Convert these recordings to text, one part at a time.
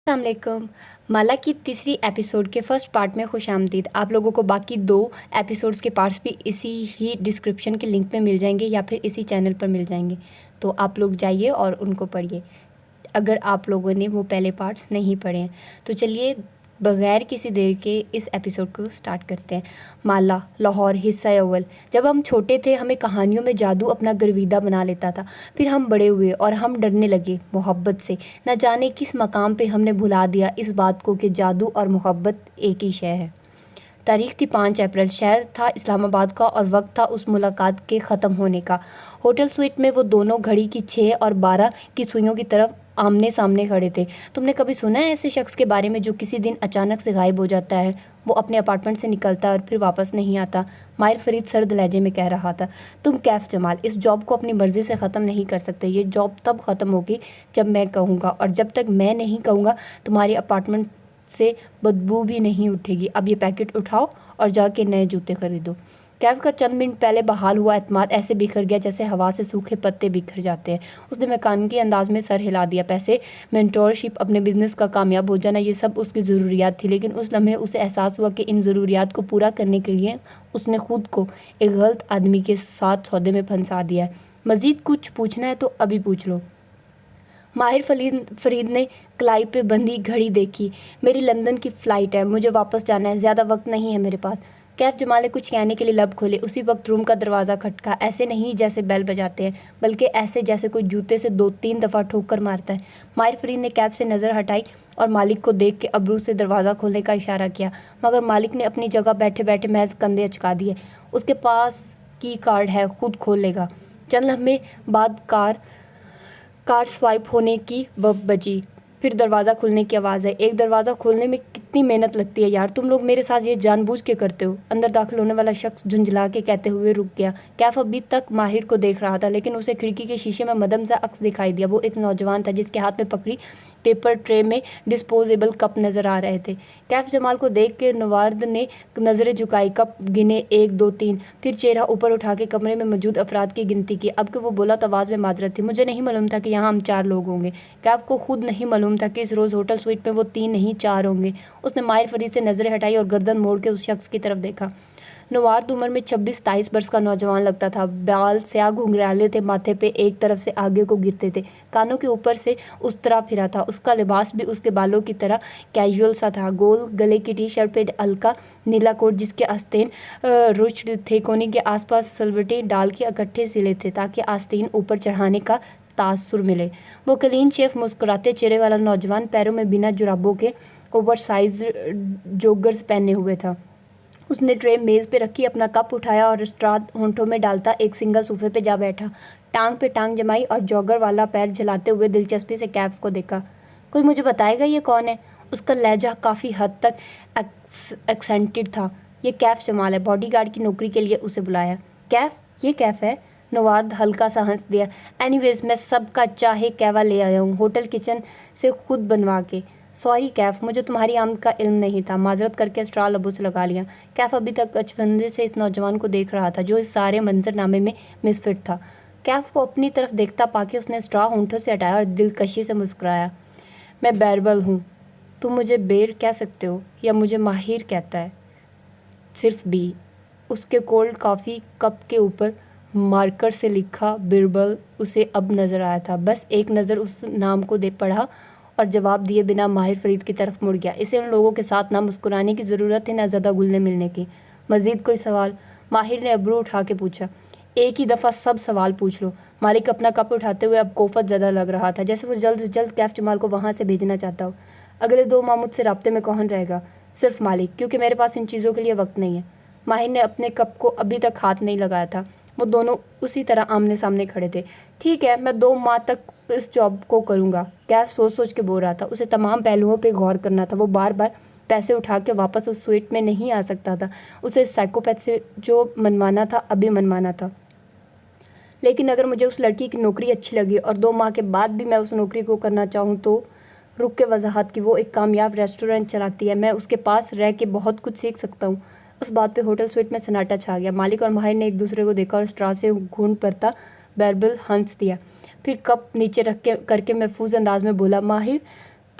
السلام علیکم۔ مالا کی تیسری ایپیسوڈ کے فرسٹ پارٹ میں خوش آمدید۔ آپ لوگوں کو باقی 2 ایپیسوڈز کے پارٹس بھی اسی ہی ڈسکرپشن کے لنک میں مل جائیں گے یا پھر اسی چینل پر مل جائیں گے، تو آپ لوگ جائیے اور ان کو پڑھیے اگر آپ لوگوں نے وہ پہلے پارٹس نہیں پڑھے ہیں۔ تو چلیے بغیر کسی دیر کے اس ایپیسوڈ کو سٹارٹ کرتے ہیں۔ مالا، لاہور، حصہ اول۔ جب ہم چھوٹے تھے ہمیں کہانیوں میں جادو اپنا گرویدہ بنا لیتا تھا، پھر ہم بڑے ہوئے اور ہم ڈرنے لگے محبت سے۔ نہ جانے کس مقام پہ ہم نے بھلا دیا اس بات کو کہ جادو اور محبت ایک ہی شے ہے۔ تاریخ تھی 5 اپریل، شہر تھا اسلام آباد کا اور وقت تھا اس ملاقات کے ختم ہونے کا۔ ہوٹل سویٹ میں وہ دونوں گھڑی کی 6 اور 12 کی سوئیوں کی طرف آمنے سامنے کھڑے تھے۔ تم نے کبھی سنا ہے ایسے شخص کے بارے میں جو کسی دن اچانک سے غائب ہو جاتا ہے؟ وہ اپنے اپارٹمنٹ سے نکلتا ہے اور پھر واپس نہیں آتا۔ ماہر فرید سرد لہجے میں کہہ رہا تھا۔ تم کیف جمال اس جاب کو اپنی مرضی سے ختم نہیں کر سکتے۔ یہ جاب تب ختم ہوگی جب میں کہوں گا، اور جب تک میں نہیں کہوں گا تمہاری اپارٹمنٹ سے بدبو بھی نہیں اٹھے گی۔ اب یہ پیکٹ اٹھاؤ اور جا کے نئے جوتے خریدو۔ کیف کا چند منٹ پہلے بحال ہوا اعتماد ایسے بکھر گیا جیسے ہوا سے سوکھے پتے بکھر جاتے ہیں۔ اس نے میکانکی انداز میں سر ہلا دیا۔ پیسے، مینٹورشپ، اپنے بزنس کا کامیاب ہو جانا، یہ سب اس کی ضروریات تھی، لیکن اس لمحے اسے احساس ہوا کہ ان ضروریات کو پورا کرنے کے لیے اس نے خود کو ایک غلط آدمی کے ساتھ سودے میں پھنسا دیا ہے۔ مزید کچھ پوچھنا ہے تو ابھی پوچھ لو۔ ماہر فرید نے کلائی پہ بندھی گھڑی دیکھی۔ میری لندن کی فلائٹ ہے، مجھے واپس جانا ہے، زیادہ وقت نہیں ہے میرے پاس۔ کیف جمال نے کچھ کہنے کے لیے لب کھولے، اسی وقت روم کا دروازہ کھٹکا، ایسے نہیں جیسے بیل بجاتے ہیں، بلکہ ایسے جیسے کوئی جوتے سے 2-3 دفعہ ٹھوک کر مارتا ہے۔ ماہر فرید نے کیف سے نظر ہٹائی اور مالک کو دیکھ کے ابرو سے دروازہ کھولنے کا اشارہ کیا، مگر مالک نے اپنی جگہ بیٹھے بیٹھے محض کندھے اچکا دیے۔ اس کے پاس کی کارڈ ہے، خود کھول لے گا۔ چند لمحے بعد کارڈ سوائپ ہونے کی بجی، پھر دروازہ کھلنے کی آواز آئی۔ ایک دروازہ کھولنے میں کتنی محنت لگتی ہے یار، تم لوگ میرے ساتھ یہ جان بوجھ کے کرتے ہو۔ اندر داخل ہونے والا شخص جھنجھلا کے کہتے ہوئے رک گیا۔ کیف ابھی تک ماہر کو دیکھ رہا تھا، لیکن اسے کھڑکی کے شیشے میں مدھم سا عکس دکھائی دیا۔ وہ ایک نوجوان تھا جس کے ہاتھ میں پکڑی پیپر ٹرے میں ڈسپوزیبل کپ نظر آ رہے تھے۔ کیف جمال کو دیکھ کے نوارد نے نظریں جھکائی، کپ گنے 1 2 3، پھر چہرہ اوپر اٹھا کے کمرے میں موجود افراد کی گنتی کی۔ اب کہ وہ بولا تو آواز میں معذرت تھی، مجھے نہیں معلوم تھا کہ یہاں ہم 4 لوگ ہوں گے۔ کیف کو خود نہیں معلوم تھا کہ اس روز ہوٹل سویٹ میں وہ 3 نہیں 4 ہوں گے۔ اس نے ماہر فرید سے نظریں ہٹائی اور گردن موڑ کے اس شخص کی طرف دیکھا۔ نوارد عمر میں 26-27 برس کا نوجوان لگتا تھا۔ بال سیاہ گھنگھرالے تھے، ماتھے پہ ایک طرف سے آگے کو گرتے تھے، کانوں کے اوپر سے اس طرح پھرا تھا۔ اس کا لباس بھی اس کے بالوں کی طرح کیژول سا تھا، گول گلے کی ٹی شرٹ پہ ہلکا نیلا کوٹ جس کے آستین رچڈ تھے، کوہنی کے آس پاس سلوٹیں ڈال کے اکٹھے سلے تھے تاکہ آستین اوپر چڑھانے کا تاثر ملے۔ وہ کلین شیو مسکراتے چہرے والا نوجوان پیروں میں بنا جرابوں کے اوور سائز جوگرز پہنے ہوئے تھا۔ اس نے ٹرے میز پہ رکھی، اپنا کپ اٹھایا اور اسٹرا ہونٹوں میں ڈالتا ایک سنگل صوفے پہ جا بیٹھا، ٹانگ پہ ٹانگ جمائی اور جوگر والا پیر جھلاتے ہوئے دلچسپی سے کیف کو دیکھا۔ کوئی مجھے بتائے گا یہ کون ہے؟ اس کا لہجہ کافی حد تک ایکسنٹڈ تھا۔ یہ کیف جمال ہے، باڈی گارڈ کی نوکری کے لیے اسے بلایا۔ کیف؟ یہ کیف ہے؟ نوارد ہلکا سا ہنس دیا۔ اینی ویز میں سب کا چاہے کہوا لے آیا ہوں، ہوٹل کچن سے خود بنوا کے۔ سوری کیف، مجھے تمہاری آمد کا علم نہیں تھا۔ معذرت کر کے اسٹرا لبوں سے لگا لیا۔ کیف ابھی تک اچنبھے سے اس نوجوان کو دیکھ رہا تھا جو اس سارے منظر نامے میں مسفٹ تھا۔ کیف کو اپنی طرف دیکھتا پا کے اس نے اسٹرا ہونٹوں سے ہٹایا اور دلکشی سے مسکرایا۔ میں بیربل ہوں، تم مجھے بیر کہہ سکتے ہو یا مجھے ماہر کہتا ہے، صرف بی۔ اس کے کولڈ کافی کپ کے اوپر مارکر سے لکھا بیربل اسے اب نظر آیا تھا۔ بس ایک نظر اس نام کو پڑھا اور جواب دیے بنا ماہر فرید کی طرف مڑ گیا۔ اسے ان لوگوں کے ساتھ نہ مسکرانے کی ضرورت ہے، نہ زیادہ گھلنے ملنے کی۔ مزید کوئی سوال؟ ماہر نے ابرو اٹھا کے پوچھا۔ ایک ہی دفعہ سب سوال پوچھ لو۔ مالک اپنا کپ اٹھاتے ہوئے اب کوفت زدہ لگ رہا تھا، جیسے وہ جلد سے جلد کیف جمال کو وہاں سے بھیجنا چاہتا ہو۔ اگلے 2 ماہ مجھ سے رابطے میں کون رہے گا؟ صرف مالک، کیونکہ میرے پاس ان چیزوں کے لیے وقت نہیں ہے۔ ماہر نے اپنے کپ کو ابھی تک ہاتھ نہیں لگایا تھا۔ وہ دونوں اسی طرح آمنے سامنے کھڑے تھے۔ ٹھیک ہے، میں 2 ماہ تک اس جاب کو کروں گا۔ کیف سوچ کے بول رہا تھا، اسے تمام پہلوؤں پہ غور کرنا تھا۔ وہ بار بار پیسے اٹھا کے واپس اس سویٹ میں نہیں آ سکتا تھا، اسے سائیکوپیتھ سے جو منوانا تھا ابھی منوانا تھا۔ لیکن اگر مجھے اس لڑکی کی نوکری اچھی لگی اور 2 ماہ کے بعد بھی میں اس نوکری کو کرنا چاہوں تو رک کے وضاحت کی، وہ ایک کامیاب ریسٹورینٹ چلاتی ہے، میں اس کے پاس رہ کے بہت کچھ سیکھ سکتا ہوں۔ اس بات پہ ہوٹل سویٹ میں سناٹا چھا گیا۔ مالک اور ماہر نے ایک دوسرے کو دیکھا اور اسٹرا سے گھونٹ بھرتا بیربل ہنس دیا، پھر کپ نیچے رکھ کر کے محفوظ انداز میں بولا، ماہر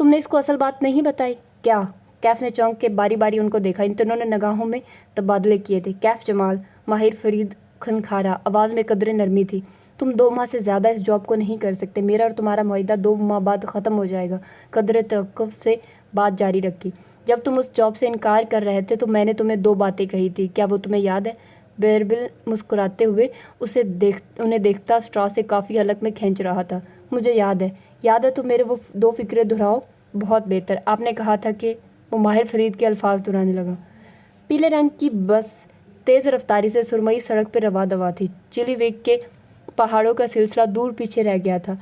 تم نے اس کو اصل بات نہیں بتائی کیا؟ کیف نے چونک کے باری باری ان کو دیکھا۔ ان تینوں نے نگاہوں میں تبادلے کیے تھے۔ کیف جمال، ماہر فرید کھنکھارا، آواز میں قدرے نرمی تھی۔ تم 2 ماہ سے زیادہ اس جاب کو نہیں کر سکتے، میرا اور تمہارا معاہدہ 2 ماہ بعد ختم ہو جائے گا۔ قدرے توقف سے بات جاری رکھی۔ جب تم اس جاب سے انکار کر رہے تھے تو میں نے تمہیں 2 باتیں کہی تھی، کیا وہ تمہیں یاد ہے؟ بیربل مسکراتے ہوئے انہیں دیکھتا اسٹرا سے کافی حلق میں کھینچ رہا تھا۔ مجھے یاد ہے۔ یاد ہے تو میرے وہ 2 فکرے دہراؤ۔ بہت بہتر، آپ نے کہا تھا کہ وہ ماہر فرید کے الفاظ دہرانے لگا۔ پیلے رنگ کی بس تیز رفتاری سے سرمئی سڑک پہ رواں دواں تھی۔ چلی ویک کے پہاڑوں کا سلسلہ دور پیچھے رہ گیا تھا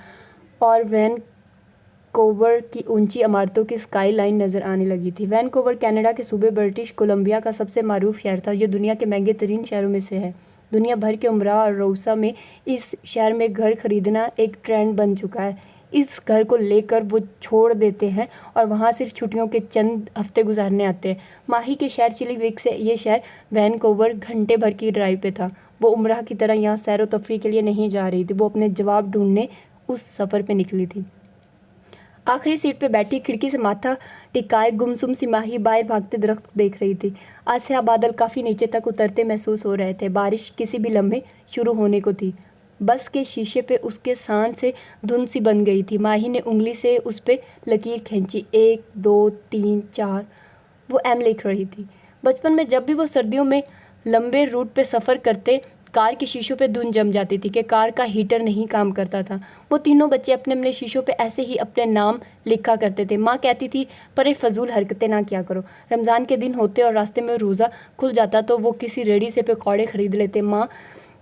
اور وینکوور کی اونچی عمارتوں کی اسکائی لائن نظر آنے لگی تھی۔ وینکوور کینیڈا کے صوبے برٹش کولمبیا کا سب سے معروف شہر تھا۔ یہ دنیا کے مہنگے ترین شہروں میں سے ہے۔ دنیا بھر کے عمرا اور رؤسا میں اس شہر میں گھر خریدنا ایک ٹرینڈ بن چکا ہے۔ اس گھر کو لے کر وہ چھوڑ دیتے ہیں اور وہاں صرف چھٹیوں کے چند ہفتے گزارنے آتے ہیں۔ ماہی کے شہر چلی ویک سے یہ شہر وینکوور گھنٹے بھر کی ڈرائیو پہ تھا۔ وہ عمرہ کی طرح یہاں سیر و تفریح کے لیے نہیں جا رہی تھی، وہ اپنے جواب ڈھونڈنے اس سفر پہ نکلی تھی۔ آخری سیٹ پہ بیٹھی کھڑکی سے ماتھا ٹکائے گمسم سی ماہی باہر بھاگتے درخت دیکھ رہی تھی۔ آج سے بادل کافی نیچے تک اترتے محسوس ہو رہے تھے۔ بارش کسی بھی لمحے شروع ہونے کو تھی۔ بس کے شیشے پہ اس کے سان سے دھند سی بن گئی تھی۔ ماہی نے انگلی سے اس پہ لکیر کھینچی۔ 1 2 3 4 وہ ایم لکھ رہی تھی۔ بچپن میں جب بھی وہ سردیوں میں لمبے روٹ پہ سفر کرتے، کار کے شیشوں پہ دھند جم جاتی تھی کہ کار کا ہیٹر نہیں کام کرتا تھا۔ وہ تینوں بچے اپنے اپنے شیشوں پہ ایسے ہی اپنے نام لکھا کرتے تھے۔ ماں کہتی تھی پر یہ فضول حرکتیں نہ کیا کرو۔ رمضان کے دن ہوتے اور راستے میں روزہ کھل جاتا تو وہ کسی ریڑھی سے پکوڑے خرید لیتے۔ ماں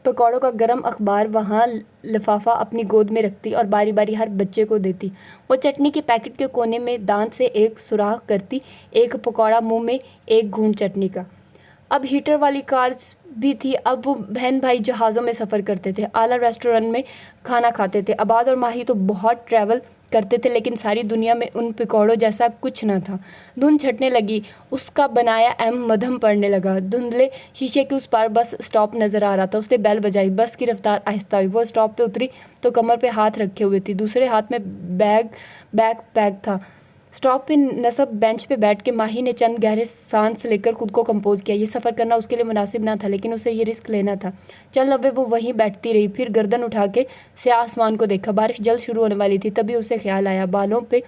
پکوڑوں کا گرم اخبار وہاں لفافہ اپنی گود میں رکھتی اور باری باری ہر بچے کو دیتی۔ وہ چٹنی کے پیکٹ کے کونے میں دانت سے ایک سوراخ کرتی، ایک پکوڑا منہ میں، ایک گھونٹ چٹنی کا۔ اب ہیٹر والی کارز بھی تھی۔ اب وہ بہن بھائی جہازوں میں سفر کرتے تھے، اعلیٰ ریسٹورینٹ میں کھانا کھاتے تھے۔ آباد اور ماہی تو بہت ٹریول کرتے تھے لیکن ساری دنیا میں ان پکوڑوں جیسا کچھ نہ تھا۔ دھند چھٹنے لگی، اس کا بنایا ایم مدھم پڑنے لگا۔ دھندلے شیشے کے اس پار بس اسٹاپ نظر آ رہا تھا۔ اس نے بیل بجائی، بس کی رفتار آہستہ ہوئی۔ وہ اسٹاپ پہ اتری تو کمر پہ ہاتھ رکھے ہوئے تھی، دوسرے ہاتھ میں بیک پیک تھا۔ اسٹاپ پہ نصب بینچ پہ بیٹھ کے ماہی نے چند گہرے سانس لے کر خود کو کمپوز کیا۔ یہ سفر کرنا اس کے لیے مناسب نہ تھا لیکن اسے یہ رسک لینا تھا۔ چند لمحے وہ وہیں بیٹھتی رہی، پھر گردن اٹھا کے سیاہ آسمان کو دیکھا۔ بارش جلد شروع ہونے والی تھی، تبھی اسے خیال آیا۔ بالوں پہ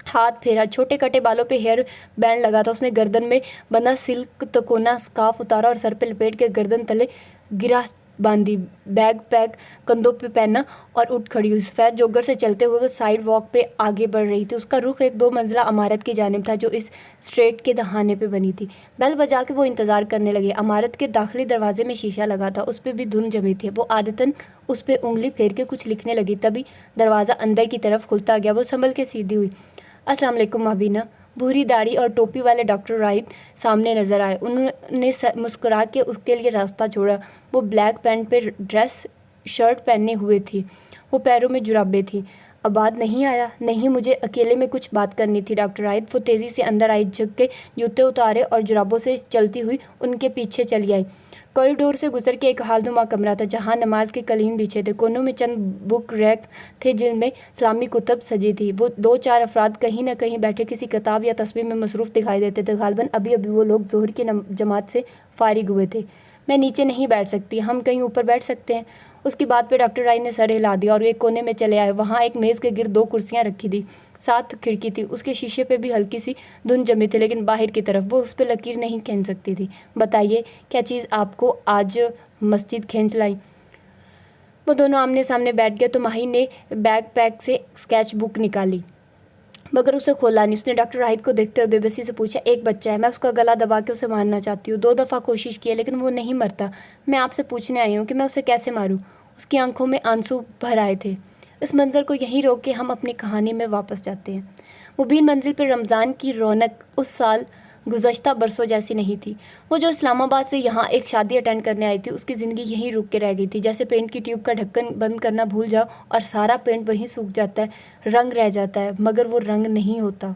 ہاتھ پھیرا، چھوٹے کٹے بالوں پہ ہیئر بینڈ لگا تھا۔ اس نے گردن میں بندھا سلک تکونا اسکارف اتارا اور سر پہ لپیٹ کے گردن تلے گرہ باندھی، بیگ پیک کندھوں پہ پہنا اور اٹھ کھڑی ہوئی۔ سفید جوگر سے چلتے ہوئے وہ سائیڈ واک پہ آگے بڑھ رہی تھی۔ اس کا رخ ایک 2 منزلہ عمارت کی جانب تھا جو اس اسٹریٹ کے دہانے پہ بنی تھی۔ بیل بجا کے وہ انتظار کرنے لگے۔ عمارت کے داخلی دروازے میں شیشہ لگا تھا، اس پہ بھی دھند جمی تھی۔ وہ عادتاً اس پہ انگلی پھیر کے کچھ لکھنے لگی، تبھی دروازہ اندر کی طرف کھلتا گیا۔ وہ سنبھل کے سیدھی ہوئی۔ السلام علیکم مابینہ۔ بھوری داڑھی اور ٹوپی والے ڈاکٹر رائٹ سامنے نظر آئے۔ انہوں نے مسکرا کے اس کے لیے راستہ چھوڑا۔ وہ بلیک پینٹ پہ ڈریس شرٹ پہنے ہوئے تھی، وہ پیروں میں جرابیں تھیں۔ آباد نہیں آیا؟ نہیں، مجھے اکیلے میں کچھ بات کرنی تھی ڈاکٹر رائٹ۔ وہ تیزی سے اندر آئی، جھک کے جوتے اتارے اور جرابوں سے چلتی ہوئی ان کے پیچھے چلی آئی۔ کوریڈور سے گزر کے ایک ہال نما کمرہ تھا جہاں نماز کے قالین بچھے تھے۔ کونوں میں چند بک ریکس تھے جن میں اسلامی کتب سجی تھی۔ وہ 2-4 افراد کہیں نہ کہیں بیٹھے کسی کتاب یا تصویر میں مصروف دکھائی دیتے تھے۔ غالباً ابھی ابھی وہ لوگ ظہر کی جماعت سے فارغ ہوئے تھے۔ میں نیچے نہیں بیٹھ سکتی، ہم کہیں اوپر بیٹھ سکتے ہیں؟ اس کی بات پہ ڈاکٹر رائٹ نے سر ہلا دیا اور ایک کونے میں چلے آئے۔ وہاں ایک میز کے گرد 2 کرسیاں رکھی تھی، ساتھ کھڑکی تھی۔ اس کے شیشے پہ بھی ہلکی سی دھند جمی تھی لیکن باہر کی طرف، وہ اس پہ لکیر نہیں کھینچ سکتی تھی۔ بتائیے کیا چیز آپ کو آج مسجد کھینچ لائی؟ وہ دونوں آمنے سامنے بیٹھ گئے تو ماہی نے بیگ پیک سے اسکیچ بک نکالی مگر اسے کھولا نہیں۔ اس نے ڈاکٹر راہید کو دیکھتے ہوئے بے بسی سے پوچھا، ایک بچہ ہے، میں اس کا گلا دبا کے اسے مارنا چاہتی ہوں۔ 2 دفعہ کوشش کی ہے لیکن وہ نہیں مرتا۔ میں آپ سے پوچھنے آئی ہوں کہ میں اسے کیسے ماروں؟ اس کی آنکھوں میں آنسو بھر آئے تھے۔ اس منظر کو یہیں روک کے ہم اپنی کہانی میں واپس جاتے ہیں۔ مبین منزل پہ رمضان کی رونق اس سال گزشتہ برسوں جیسی نہیں تھی۔ وہ جو اسلام آباد سے یہاں ایک شادی اٹینڈ کرنے آئی تھی، اس کی زندگی یہیں رک کے رہ گئی تھی۔ جیسے پینٹ کی ٹیوب کا ڈھکن بند کرنا بھول جاؤ اور سارا پینٹ وہیں سوکھ جاتا ہے، رنگ رہ جاتا ہے مگر وہ رنگ نہیں ہوتا۔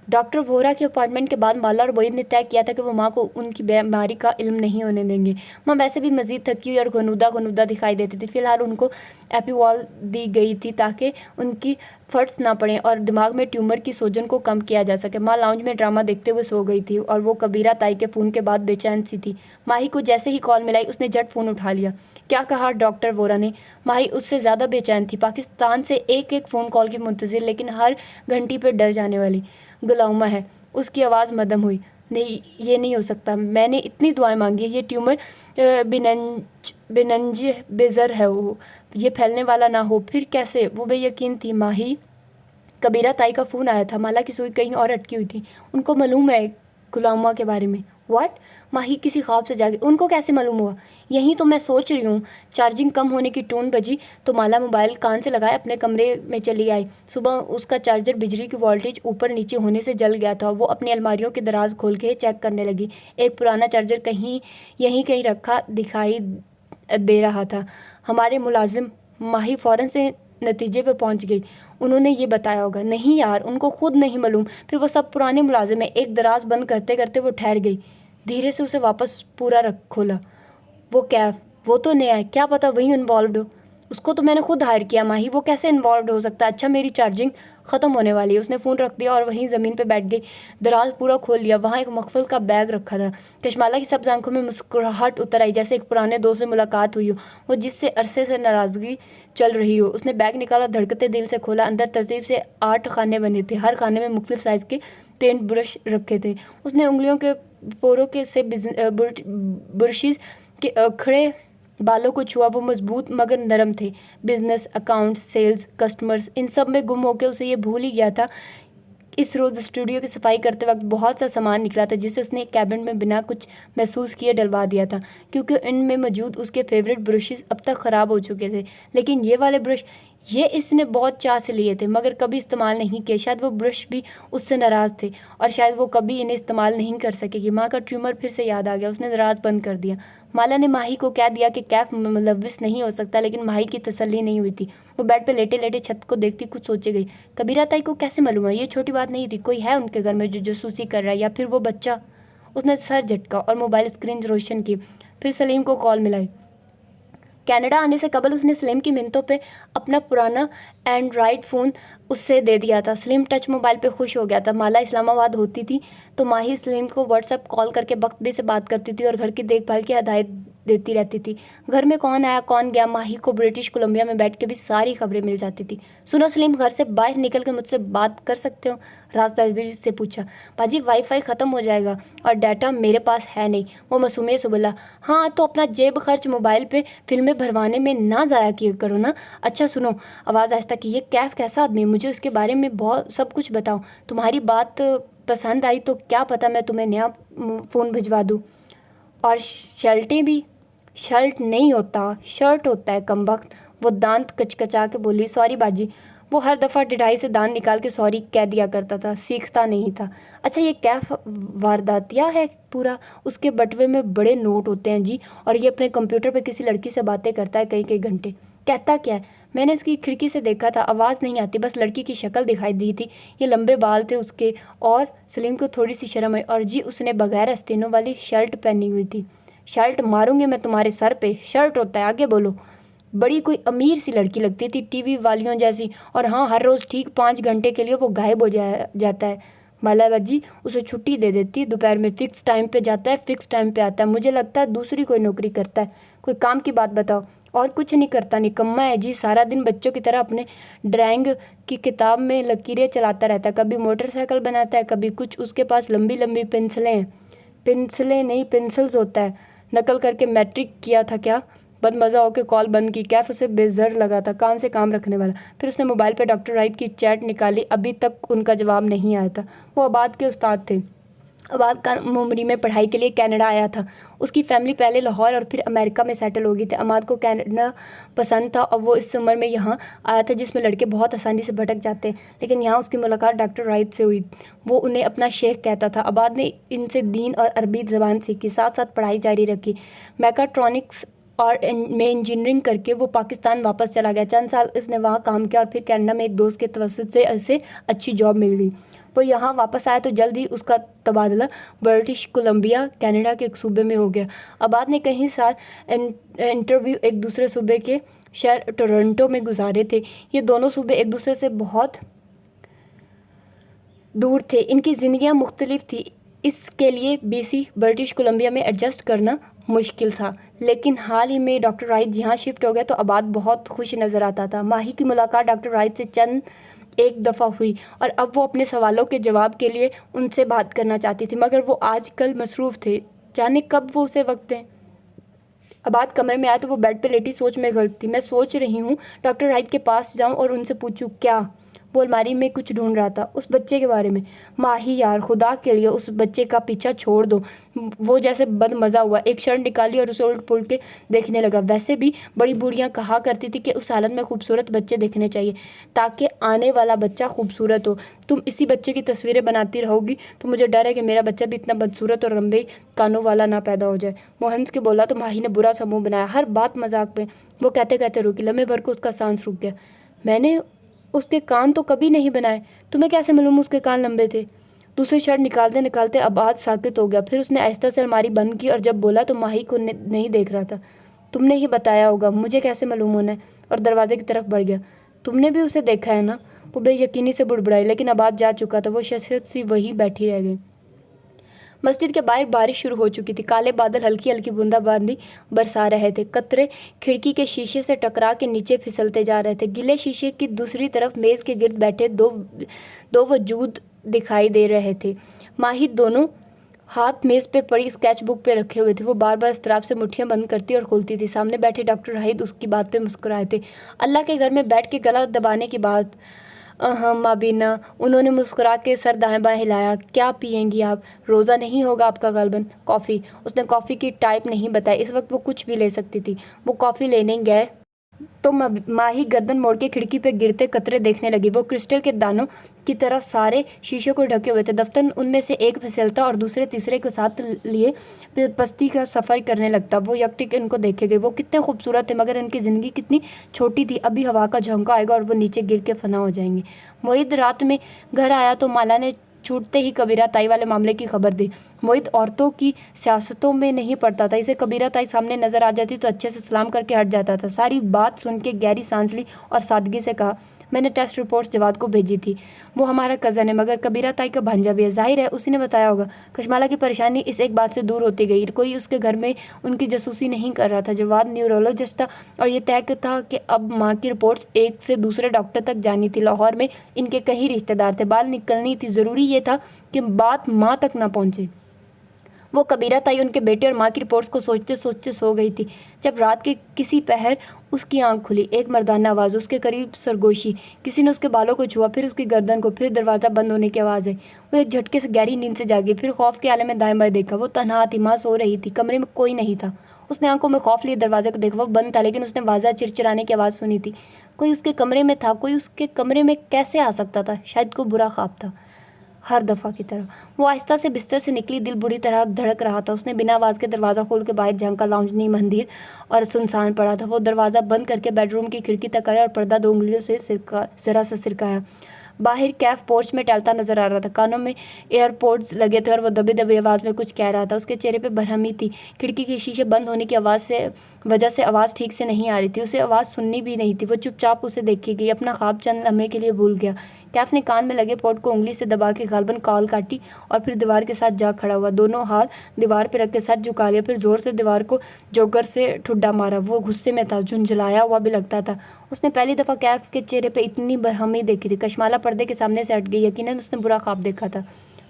ڈاکٹر ووہرا کے اپارٹمنٹ کے بعد مالا اور وحید نے طے کیا تھا کہ وہ ماں کو ان کی بیماری کا علم نہیں ہونے دیں گے۔ ماں ویسے بھی مزید تھکی ہوئی اور غنودہ دکھائی دیتی تھی۔ فی الحال ان کو ایپیوال دی گئی تھی تاکہ ان کی فرٹس نہ پڑیں اور دماغ میں ٹیومر کی سوجن کو کم کیا جا سکے۔ ماں لاؤنج میں ڈرامہ دیکھتے ہوئے سو گئی تھی اور وہ کبیرہ تائی کے فون کے بعد بے چین سی تھی۔ ماہی کو جیسے ہی کال ملائی اس نے جھٹ فون اٹھا لیا۔ کیا کہا ڈاکٹر وورا نے؟ ماہی اس سے زیادہ بے چین تھی، پاکستان سے ایک فون کال کی منتظر، لیکن ہر گھنٹی پہ ڈر جانے والی۔ گلاؤمہ ہے؟ اس کی آواز مدھم ہوئی۔ نہیں، یہ نہیں ہو سکتا، میں نے اتنی دعائیں مانگی، یہ ٹیومر بننج بزر ہے، یہ پھیلنے والا نہ ہو۔ پھر کیسے؟ وہ بے یقین تھی۔ ماہی، کبیرہ تائی کا فون آیا تھا، مالا کی سوئی کہیں اور اٹکی ہوئی تھی۔ ان کو معلوم ہے گلاؤمہ کے بارے میں؟ واٹ؟ ماہی کسی خواب سے جاگی۔ ان کو کیسے معلوم ہوا؟ یہی تو میں سوچ رہی ہوں۔ چارجنگ کم ہونے کی ٹون بجی تو مالا موبائل کان سے لگائے اپنے کمرے میں چلی آئی۔ صبح اس کا چارجر بجلی کی وولٹیج اوپر نیچے ہونے سے جل گیا تھا۔ وہ اپنی الماریوں کے دراز کھول کے چیک کرنے لگی۔ ایک پرانا چارجر یہیں کہیں رکھا دکھائی دے رہا تھا۔ ہمارے ملازم؟ ماہی فوراً سے نتیجے پہ پہنچ گئی۔ انہوں نے یہ بتایا ہوگا۔ نہیں یار، ان کو خود نہیں معلوم۔ پھر وہ سب پرانے ملازم ہیں۔ ایک دراز بند کرتے کرتے وہ ٹھہر گئی، دھیرے سے اسے واپس پورا کھولا۔ وہ کیف؟ وہ تو نیا ہے، کیا پتا وہی انوالوڈ ہو۔ اس کو تو میں نے خود ہائر کیا ماہی، وہ کیسے انوالوڈ ہو سکتا ہے؟ اچھا میری چارجنگ ختم ہونے والی ہے۔ اس نے فون رکھ دیا اور وہیں زمین پہ بیٹھ گئی، دراز پورا کھول لیا۔ وہاں ایک مخفل کا بیگ رکھا تھا۔ کشمالہ کی سبز آنکھوں میں مسکراہٹ اتر آئی، جیسے ایک پرانے دوست سے ملاقات ہوئی ہو، وہ جس سے عرصے سے ناراضگی چل رہی ہو۔ اس نے بیگ نکالا، دھڑکتے دل سے کھولا۔ اندر ترتیب سے 8 خانے بنے تھے، ہر خانے میں مختلف سائز کے پینٹ برش رکھے تھے۔ اس نے انگلیوں کے پوروں سے برشز کے کھڑے بالوں کو چھوا، وہ مضبوط مگر نرم تھے۔ بزنس، اکاؤنٹس، سیلز، کسٹمرز، ان سب میں گم ہو کے اسے یہ بھول ہی گیا تھا۔ اس روز اسٹوڈیو کی صفائی کرتے وقت بہت سا سامان نکلا تھا جسے اس نے ایک کیبن میں بنا کچھ محسوس کیے ڈلوا دیا تھا، کیونکہ ان میں موجود اس کے فیوریٹ برشز اب تک خراب ہو چکے تھے۔ لیکن یہ والے برش، یہ اس نے بہت چاہ سے لیے تھے مگر کبھی استعمال نہیں کیے۔ شاید وہ برش بھی اس سے ناراض تھے اور شاید وہ کبھی انہیں استعمال نہیں کر سکے گی۔ ماں کا ٹیومر پھر سے یاد آ گیا۔ اس نے دراز بند کر دیا۔ مالا نے ماہی کو کہہ دیا کہ کیف ملوث نہیں ہو سکتا، لیکن ماہی کی تسلی نہیں ہوئی تھی۔ وہ بیڈ پہ لیٹے لیٹے چھت کو دیکھتی کچھ سوچے گئی۔ کبیرہ تائی کو کیسے معلوم ہے؟ یہ چھوٹی بات نہیں تھی۔ کوئی ہے ان کے گھر میں جو جاسوسی کر رہا ہے، یا پھر وہ بچہ؟ اس نے سر جھٹکا اور موبائل اسکرین روشن کی، پھر سلیم کو کال ملائی۔ کینیڈا آنے سے قبل اس نے سلیم کی منتوں پہ اپنا پرانا اینڈرائڈ فون اس سے دے دیا تھا۔ سلیم ٹچ موبائل پہ خوش ہو گیا تھا۔ مالا اسلام آباد ہوتی تھی تو ماہی سلیم کو واٹس ایپ کال کر کے بخت بے سے بات کرتی تھی اور گھر کی دیکھ بھال کی ہدایت دیتی رہتی تھی۔ گھر میں کون آیا کون گیا، ماہی کو برٹش کولمبیا میں بیٹھ کے بھی ساری خبریں مل جاتی تھی۔ سنو سلیم، گھر سے باہر نکل کے مجھ سے بات کر سکتے ہو؟ رازداری سے پوچھا۔ باجی وائی فائی ختم ہو جائے گا اور ڈیٹا میرے پاس ہے نہیں، وہ معصومیت سے بولا۔ ہاں تو اپنا جیب خرچ موبائل پہ فلمیں بھروانے میں نہ ضائع کیا کرو نا۔ اچھا سنو، آواز آہستہ کی، یہ کیف کیسا آدمی ہے؟ مجھے اس کے بارے میں سب کچھ بتاؤ۔ تمہاری بات پسند آئی تو کیا پتہ میں تمہیں نیا فون بھجوا دوں۔ اور شرٹیں بھی؟ شرٹ نہیں ہوتا، شرٹ ہوتا ہے کمبخت، وہ دانت کچکچا کے بولی۔ سوری باجی، وہ ہر دفعہ ڈھائی سے دانت نکال کے سوری کہہ دیا کرتا تھا، سیکھتا نہیں تھا۔ اچھا یہ کیف وارداتیہ ہے پورا؟ اس کے بٹوے میں بڑے نوٹ ہوتے ہیں جی، اور یہ اپنے کمپیوٹر پہ کسی لڑکی سے باتیں کرتا ہے کئی گھنٹے۔ کہتا کیا ہے؟ میں نے اس کی کھڑکی سے دیکھا تھا، آواز نہیں آتی، بس لڑکی کی شکل دکھائی دی تھی۔ یہ لمبے بال تھے اس کے، اور سلیم کو تھوڑی سی شرم آئی، اور جی اس نے بغیر آستینوں والی شرٹ پہنی ہوئی تھی۔ شرٹ ماروں گی میں تمہارے سر پہ، شرٹ ہوتا ہے، آگے بولو۔ بڑی کوئی امیر سی لڑکی لگتی تھی، ٹی وی والیوں جیسی، اور ہاں ہر روز ٹھیک 5 گھنٹے کے لیے وہ غائب ہو جاتا ہے۔ مالا باجی اسے چھٹی دے دیتی، دوپہر میں فکس ٹائم پہ جاتا ہے، فکس ٹائم پہ آتا ہے۔ مجھے لگتا ہے دوسری کوئی نوکری کرتا ہے۔ کوئی کام کی بات بتاؤ۔ اور کچھ نہیں کرتا، نکما ہے جی، سارا دن بچوں کی طرح اپنے ڈرائنگ کی کتاب میں لکیریں چلاتا رہتا ہے، کبھی موٹر سائیکل بناتا ہے، کبھی کچھ۔ اس کے پاس لمبی لمبی پنسلیں ہیں، پنسلیں نہیں پنسلز ہوتا ہے، نقل کر کے میٹرک کیا تھا کیا؟ بد مزہ ہو کے کال بند کی۔ کیف اسے بے زر لگا تھا، کام سے کام رکھنے والا۔ پھر اس نے موبائل پہ ڈاکٹر رائٹ کی چیٹ نکالی، ابھی تک ان کا جواب نہیں آیا تھا۔ وہ آباد کے استاد تھے، آباد کا عمری میں پڑھائی کے لیے کینیڈا آیا تھا۔ اس کی فیملی پہلے لاہور اور پھر امریکہ میں سیٹل ہو گئی تھی۔ عماد کو کینیڈا پسند تھا اور وہ اس عمر میں یہاں آیا تھا جس میں لڑکے بہت آسانی سے بھٹک جاتے ہیں، لیکن یہاں اس کی ملاقات ڈاکٹر رائٹ سے ہوئی۔ وہ انہیں اپنا شیخ کہتا تھا۔ عماد نے ان سے دین اور عربی زبان سیکھی، ساتھ ساتھ پڑھائی جاری رکھی۔ میکاٹرونکس اور میں انجینئرنگ کر کے وہ پاکستان واپس چلا گیا۔ چند سال اس نے وہاں کام کیا اور پھر کینیڈا میں ایک دوست کے توسط سے اسے اچھی جاب مل گئی۔ وہ یہاں واپس آیا تو جلد ہی اس کا تبادلہ برٹش کولمبیا کینیڈا کے ایک صوبے میں ہو گیا۔ عباد نے کئی سال انٹرویو ایک دوسرے صوبے کے شہر ٹورنٹو میں گزارے تھے۔ یہ دونوں صوبے ایک دوسرے سے بہت دور تھے، ان کی زندگیاں مختلف تھیں، اس کے لیے BC برٹش کولمبیا میں ایڈجسٹ کرنا مشکل تھا۔ لیکن حال ہی میں ڈاکٹر رائٹ یہاں شفٹ ہو گیا تو آباد بہت خوش نظر آتا تھا۔ ماہی کی ملاقات ڈاکٹر رائٹ سے چند ایک دفعہ ہوئی اور اب وہ اپنے سوالوں کے جواب کے لیے ان سے بات کرنا چاہتی تھی، مگر وہ آج کل مصروف تھے، جانے کب وہ اسے وقت دیں۔ آباد کمرے میں آیا تو وہ بیڈ پہ لیٹی سوچ میں غرق تھی۔ میں سوچ رہی ہوں ڈاکٹر رائٹ کے پاس جاؤں اور ان سے پوچھوں کیا؟ وہ الماری میں کچھ ڈھونڈ رہا تھا۔ اس بچے کے بارے میں۔ ماہی یار، خدا کے لیے اس بچے کا پیچھا چھوڑ دو۔ وہ جیسے بد مزہ ہوا، ایک شرٹ نکالی اور اسے الٹ پلٹ کے دیکھنے لگا۔ ویسے بھی بڑی بوڑھیاں کہا کرتی تھی کہ اس حالت میں خوبصورت بچے دیکھنے چاہیے تاکہ آنے والا بچہ خوبصورت ہو۔ تم اسی بچے کی تصویریں بناتی رہو گی تو مجھے ڈر ہے کہ میرا بچہ بھی اتنا بدصورت اور لمبے کانوں والا نہ پیدا ہو جائے۔ وہ ہنس کے بولا تو ماہی نے برا سا منہ بنایا۔ ہر بات مذاق میں، وہ کہتے کہتے رکی۔ لمحے بھر کو اس کا سانس رک گیا۔ میں نے اس کے کان تو کبھی نہیں بنائے، تمہیں کیسے معلوم اس کے کان لمبے تھے؟ دوسری شرٹ نکالتے نکالتے آباد ساکت ہو گیا۔ پھر اس نے آہستہ سے الماری بند کی اور جب بولا تو ماہی کو نہیں دیکھ رہا تھا۔ تم نے ہی بتایا ہوگا، مجھے کیسے معلوم ہونا ہے؟ اور دروازے کی طرف بڑھ گیا۔ تم نے بھی اسے دیکھا ہے نا؟ وہ بے یقینی سے بڑبڑائی، لیکن آباد جا چکا تھا۔ وہ شخصیت سی وہیں بیٹھی رہ گئی۔ مسجد کے باہر بارش شروع ہو چکی تھی۔ کالے بادل ہلکی ہلکی بوندا باندی برسا رہے تھے۔ قطرے کھڑکی کے شیشے سے ٹکرا کے نیچے پھسلتے جا رہے تھے۔ گلے شیشے کی دوسری طرف میز کے گرد بیٹھے دو وجود دکھائی دے رہے تھے۔ ماہی دونوں ہاتھ میز پہ پڑی اسکیچ بک پہ رکھے ہوئے تھے۔ وہ بار بار اضطراب سے مٹھیاں بند کرتی اور کھولتی تھی۔ سامنے بیٹھے ڈاکٹر راہید اس کی بات پہ مسکرائے تھے۔ اللہ کے گھر میں بیٹھ کے گلا دبانے کی بات۔ مابینا، انہوں نے مسکرا کے سر دائیں بائیں ہلایا۔ کیا پئیں گی آپ؟ روزہ نہیں ہوگا آپ کا غالباً؟ کافی۔ اس نے کافی کی ٹائپ نہیں بتائی، اس وقت وہ کچھ بھی لے سکتی تھی۔ وہ کافی لینے گئے تو ماہی گردن موڑ کے کھڑکی پہ گرتے قطرے دیکھنے لگی۔ وہ کرسٹل کے دانوں کی طرح سارے شیشے کو ڈھکے ہوئے تھے۔ دفتر ان میں سے ایک پھسلتا اور دوسرے تیسرے کو ساتھ لیے پستی کا سفر کرنے لگتا۔ وہ یکٹک ان کو دیکھے گئے۔ وہ کتنے خوبصورت تھے، مگر ان کی زندگی کتنی چھوٹی تھی۔ ابھی ہوا کا جھونکا آئے گا اور وہ نیچے گر کے فنا ہو جائیں گے۔ موہت رات میں گھر آیا تو مالا نے چھوٹتے ہی کبیرہ تائی والے معاملے کی خبر دی۔ موہت عورتوں کی سیاستوں میں نہیں پڑتا تھا، اسے کبیرہ تائی سامنے نظر آ جاتی تو اچھے سے سلام کر کے ہٹ جاتا تھا۔ ساری بات سن کے گہری سانس لی اور سادگی سے کہا، میں نے ٹیسٹ رپورٹس جواد کو بھیجی تھی، وہ ہمارا کزن ہے مگر کبیرہ تائی کا بھانجا بھی ہے، ظاہر ہے اسی نے بتایا ہوگا۔ کشمالہ کی پریشانی اس ایک بات سے دور ہوتی گئی، کوئی اس کے گھر میں ان کی جاسوسی نہیں کر رہا تھا۔ جواد نیورولوجسٹ تھا اور یہ طے تھا کہ اب ماں کی رپورٹس ایک سے دوسرے ڈاکٹر تک جانی تھی۔ لاہور میں ان کے کئی رشتہ دار تھے، بال نکلنی تھی، ضروری یہ تھا کہ بات ماں تک نہ پہنچے۔ وہ کبیرہ تائی ان کے بیٹے اور ماں کی رپورٹس کو سوچتے سوچتے سو گئی تھی، جب رات کے کسی پہر اس کی آنکھ کھلی۔ ایک مردانہ آواز، اس کے قریب سرگوشی، کسی نے اس کے بالوں کو چھوا، پھر اس کی گردن کو، پھر دروازہ بند ہونے کی آواز آئی۔ وہ ایک جھٹکے سے گہری نیند سے جاگی، پھر خوف کے عالم میں دائیں بائیں دیکھا۔ وہ تنہا تھی، ماں سو رہی تھی، کمرے میں کوئی نہیں تھا۔ اس نے آنکھوں میں خوف لیے دروازے کو دیکھا، وہ بند تھا، لیکن اس نے واضح چرچرانے کی آواز سنی تھی۔ کوئی اس کے کمرے میں تھا، کوئی اس کے کمرے میں کیسے آ سکتا تھا؟ شاید کوئی برا خواب تھا، ہر دفعہ کی طرح۔ وہ آہستہ سے بستر سے نکلی، دل بری طرح دھڑک رہا تھا۔ اس نے بنا آواز کے دروازہ کھول کے باہر جھانکا، لاؤنج نیم اندھیر اور سنسان پڑا تھا۔ وہ دروازہ بند کر کے بیڈ روم کی کھڑکی تک آیا اور پردہ 2 انگلیوں سے ذرا سا سرکایا۔ باہر کیف پورچ میں ٹہلتا نظر آ رہا تھا، کانوں میں ایئر پوڈز لگے تھے اور وہ دبی دبی آواز میں کچھ کہہ رہا تھا۔ اس کے چہرے پہ برہمی تھی، کھڑکی کے شیشے بند ہونے کی وجہ سے آواز ٹھیک سے نہیں آ رہی تھی، اسے آواز سننی بھی نہیں تھی۔ وہ چپ چاپ اسے دیکھی گئی، اپنا خواب چند لمحے کے لیے بھول گیا۔ کیف نے کان میں لگے پوڈ کو انگلی سے دبا کے غالباً کال کاٹی اور پھر دیوار کے ساتھ جا کھڑا ہوا، دونوں ہاتھ دیوار پہ رکھ کے سر جھکا لیا، پھر زور سے دیوار کو جوگر سے ٹھڈا مارا۔ وہ غصے میں تھا، جھنجھلایا ہوا بھی لگتا تھا۔ اس نے پہلی دفعہ کیف کے چہرے پہ اتنی برہمی دیکھی تھی۔ کشمالہ پردے کے سامنے سے ہٹ گئی، یقیناً اس نے برا خواب دیکھا تھا۔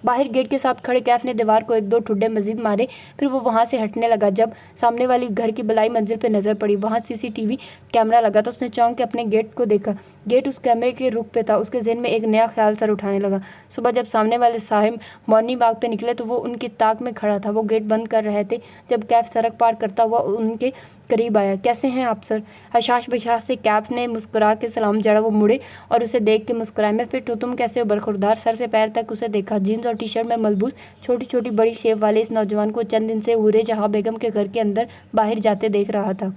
باہر گیٹ کے ساتھ کھڑے کیف نے دیوار کو 1-2 ٹھڈے مزید مارے، پھر وہ وہاں سے ہٹنے لگا۔ جب سامنے والی گھر کی بلائی منزل پہ نظر پڑی، وہاں CCTV کیمرہ لگا تو اس نے چونک کے اپنے گیٹ کو دیکھا۔ گیٹ اس کیمرے کے رخ پہ تھا۔ اس کے ذہن میں ایک نیا خیال سر اٹھانے لگا۔ صبح جب سامنے والے صاحب مارننگ واک پہ نکلے تو وہ ان کی طاق میں کھڑا تھا، وہ گیٹ بند کر رہے تھے جب کیف سڑک پار کرتا ہوا ان کے قریب آیا۔ کیسے ہیں آپ سر؟ حشاش بشاش سے کیف نے مسکرا کے سلام جڑا۔ وہ مڑے اور اسے دیکھ کے مسکرائے۔ میں فٹ ہوں، تم کیسے ہو؟ برخوردار سر سے پیر تک اسے دیکھا۔ جینز اور ٹی شرٹ میں ملبوس، چھوٹی چھوٹی بڑی شیو والے اس نوجوان کو چند دن سے حورِ جہاں بیگم کے گھر کے اندر باہر جاتے دیکھ رہا تھا۔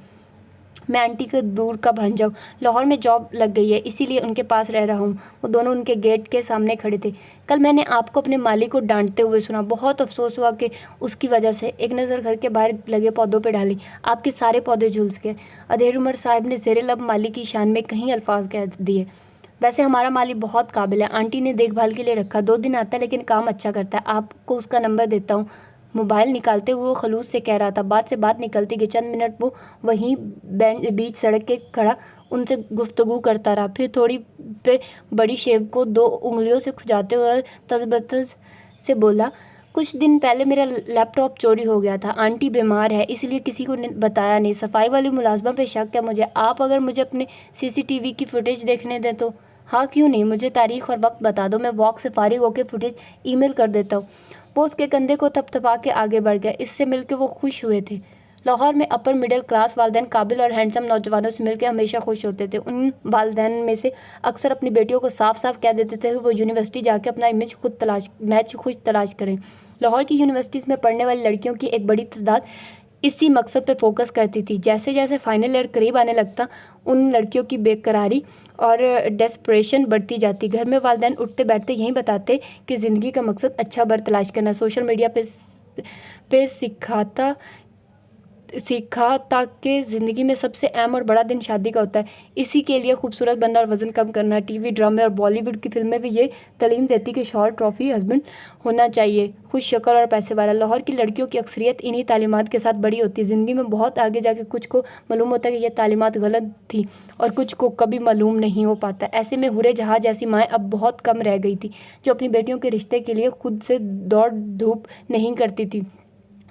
میں آنٹی کے دور کا بھانجا ہوں، لاہور میں جاب لگ گئی ہے، اسی لیے ان کے پاس رہ رہا ہوں۔ وہ دونوں ان کے گیٹ کے سامنے کھڑے تھے۔ کل میں نے آپ کو اپنے مالک کو ڈانٹتے ہوئے سنا، بہت افسوس ہوا کہ اس کی وجہ سے۔ ایک نظر گھر کے باہر لگے پودوں پہ ڈالی، آپ کے سارے پودے جھلس گئے۔ ادھیر عمر صاحب نے زیر لب مالی کی شان میں کئی الفاظ کہہ دیے۔ ویسے ہمارا مالی بہت قابل ہے، آنٹی نے دیکھ بھال کے لیے رکھا، 2 دن آتا ہے لیکن کام اچھا کرتا ہے، آپ کو اس کا نمبر دیتا ہوں۔ موبائل نکالتے ہوئے وہ خلوص سے کہہ رہا تھا۔ بات سے بات نکلتی گئی، چند منٹ وہ وہیں بیچ سڑک کے کھڑا ان سے گفتگو کرتا رہا، پھر تھوڑی پہ بڑی شیو کو 2 انگلیوں سے کھجاتے ہوئے تذبذب سے بولا، کچھ دن پہلے میرا لیپ ٹاپ چوری ہو گیا تھا، آنٹی بیمار ہے اس لیے کسی کو بتایا نہیں، صفائی والی ملازمہ پہ شک ہے مجھے، آپ اگر مجھے اپنے CCTV کی فوٹیج دیکھنے دیں تو؟ ہاں کیوں نہیں، مجھے تاریخ اور وقت بتا دو، میں واک سے فارغ ہو کے فوٹیج ای میل کر دیتا ہوں۔ وہ اس کے کندھے کو تھپتھپا کے آگے بڑھ گیا، اس سے مل کے وہ خوش ہوئے تھے۔ لاہور میں اپر مڈل کلاس والدین قابل اور ہینڈسم نوجوانوں سے مل کے ہمیشہ خوش ہوتے تھے۔ ان والدین میں سے اکثر اپنی بیٹیوں کو صاف صاف کہہ دیتے تھے کہ وہ یونیورسٹی جا کے اپنا میچ خود تلاش کریں۔ لاہور کی یونیورسٹیز میں پڑھنے والی لڑکیوں کی ایک بڑی تعداد اسی مقصد پہ فوکس کرتی تھی۔ جیسے جیسے فائنل ایئر قریب آنے لگتا، ان لڑکیوں کی بے قراری اور ڈیسپریشن بڑھتی جاتی۔ گھر میں والدین اٹھتے بیٹھتے یہی بتاتے کہ زندگی کا مقصد اچھا بر تلاش کرنا، سوشل میڈیا پہ سیکھا تاکہ زندگی میں سب سے اہم اور بڑا دن شادی کا ہوتا ہے، اسی کے لیے خوبصورت بننا اور وزن کم کرنا۔ ٹی وی ڈرامے اور بالی ووڈ کی فلمیں بھی یہ تعلیم دیتی کہ شوہر ٹرافی ہسبینڈ ہونا چاہیے، خوش شکل اور پیسے والا۔ لاہور کی لڑکیوں کی اکثریت انہی تعلیمات کے ساتھ بڑی ہوتی ہے۔ زندگی میں بہت آگے جا کے کچھ کو معلوم ہوتا ہے کہ یہ تعلیمات غلط تھی اور کچھ کو کبھی معلوم نہیں ہو پاتا۔ ایسے میں حورِ جہاں جیسی مائیں اب بہت کم رہ گئی تھی جو اپنی بیٹیوں کے رشتے کے لیے خود سے دوڑ دھوپ نہیں کرتی تھی،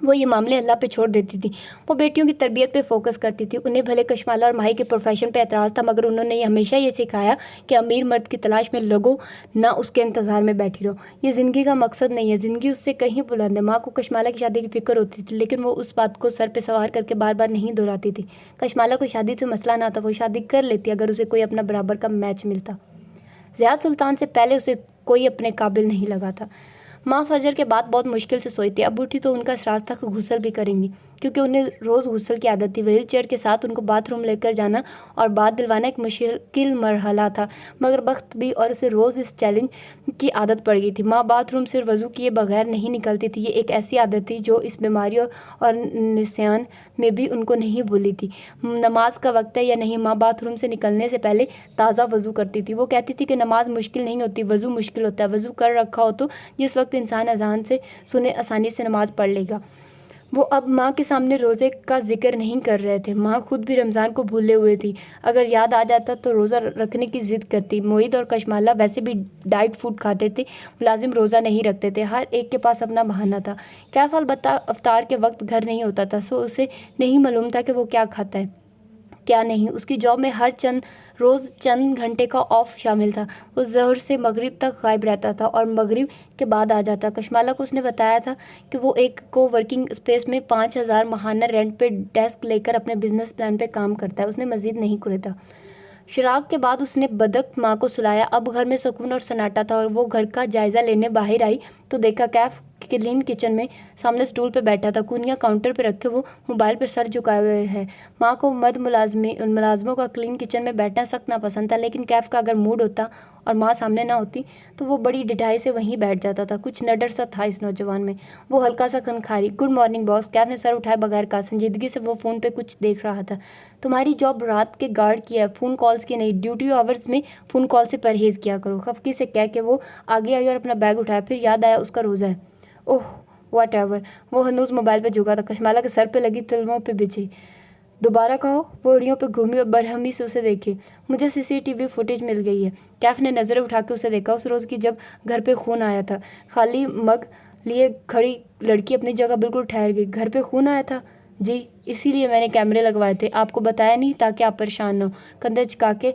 وہ یہ معاملے اللہ پہ چھوڑ دیتی تھی۔ وہ بیٹیوں کی تربیت پہ فوکس کرتی تھی۔ انہیں بھلے کشمالہ اور ماہی کے پروفیشن پہ اعتراض تھا، مگر انہوں نے ہمیشہ یہ سکھایا کہ امیر مرد کی تلاش میں لگو، نہ اس کے انتظار میں بیٹھی رہو۔ یہ زندگی کا مقصد نہیں ہے، زندگی اس سے کہیں بلند ہے۔ ماں کو کشمالہ کی شادی کی فکر ہوتی تھی، لیکن وہ اس بات کو سر پہ سوار کر کے بار بار نہیں دہراتی تھی۔ کشمالہ کو شادی سے مسئلہ نہ تھا، وہ شادی کر لیتی اگر اسے کوئی اپنا برابر کا میچ ملتا۔ زیاد سلطان سے پہلے اسے کوئی اپنے قابل نہیں لگا تھا۔ ماں فجر کے بعد بہت مشکل سے سوئی تھی، اب اٹھی تو ان کا احساس تھا کہ غسل بھی کریں گی، کیونکہ انہیں روز غسل کی عادت تھی۔ وہیل چیئر کے ساتھ ان کو باتھ روم لے کر جانا اور بات دلوانا ایک مشکل مرحلہ تھا، مگر وقت بھی اور اسے روز اس چیلنج کی عادت پڑ گئی تھی۔ ماں باتھ روم سے وضو کیے بغیر نہیں نکلتی تھی، یہ ایک ایسی عادت تھی جو اس بیماری اور نسیان میں بھی ان کو نہیں بھولی تھی۔ نماز کا وقت ہے یا نہیں، ماں باتھ روم سے نکلنے سے پہلے تازہ وضو کرتی تھی۔ وہ کہتی تھی کہ نماز مشکل نہیں ہوتی، وضو مشکل ہوتا ہے، وضو کر رکھا ہو تو جس وقت انسان اذان سے سنے آسانی سے نماز پڑھ لے گا۔ وہ اب ماں کے سامنے روزے کا ذکر نہیں کر رہے تھے، ماں خود بھی رمضان کو بھولے ہوئے تھی، اگر یاد آ جاتا تو روزہ رکھنے کی ضد کرتی۔ معید اور کشمالہ ویسے بھی ڈائٹ فوڈ کھاتے تھے، ملازم روزہ نہیں رکھتے تھے، ہر ایک کے پاس اپنا بہانہ تھا۔ کیف البتہ افطار کے وقت گھر نہیں ہوتا تھا، سو اسے نہیں معلوم تھا کہ وہ کیا کھاتا ہے کیا نہیں۔ اس کی جاب میں ہر روز چند گھنٹے کا آف شامل تھا، وہ ظہر سے مغرب تک غائب رہتا تھا اور مغرب کے بعد آ جاتا۔ کشمالہ کو اس نے بتایا تھا کہ وہ ایک کو ورکنگ اسپیس میں 5,000 ماہانہ رینٹ پہ ڈیسک لے کر اپنے بزنس پلان پہ کام کرتا ہے، اس نے مزید نہیں کڑیدا۔ شراگ کے بعد اس نے بدک ماں کو سلایا، اب گھر میں سکون اور سناٹا تھا، اور وہ گھر کا جائزہ لینے باہر آئی تو دیکھا کیف کلین کچن میں سامنے سٹول پہ بیٹھا تھا، کونیاں کاؤنٹر پہ رکھے وہ موبائل پہ سر جھکائے ہوئے ہے۔ ماں کو مرد ملازموں کا کلین کچن میں بیٹھنا سخت ناپسند تھا، لیکن کیف کا اگر موڈ ہوتا اور ماں سامنے نہ ہوتی تو وہ بڑی ڈھٹائی سے وہیں بیٹھ جاتا تھا۔ کچھ نڈر سا تھا اس نوجوان میں، وہ ہلکا سا کنکھاری۔ گڈ مارننگ باس، کیف نے سر اٹھائے بغیر کہا۔ سنجیدگی سے وہ فون پہ کچھ دیکھ رہا تھا۔ تمہاری جاب رات کے گارڈ کی ہے، فون کالز کی نہیں، ڈیوٹی آورز میں فون کال سے پرہیز کیا کرو، خفگی سے کہہ کے وہ آگے آئی اور اپنا بیگ اٹھایا، پھر یاد آیا اس کا روزہ ہے۔ اوہ واٹ ایور، وہ ہنوز موبائل پہ جھکا تھا، کشمالہ کے سر پہ لگی تلووں پہ بچھی۔ دوبارہ کہو، وہ اڑیوں پہ گھومی اور برہمی سے اسے دیکھے۔ مجھے CCTV فوٹیج مل گئی ہے۔ کیف نے نظریں اٹھا کے اسے دیکھا، اس روز کی جب گھر پہ خون آیا تھا۔ خالی مگ لیے کھڑی لڑکی اپنی جگہ بالکل ٹھہر گئی۔ گھر پہ خون آیا تھا؟ جی، اسی لیے میں نے کیمرے لگوائے تھے، آپ کو بتایا نہیں تاکہ آپ پریشان نہ ہو۔ کندھے جھکا کے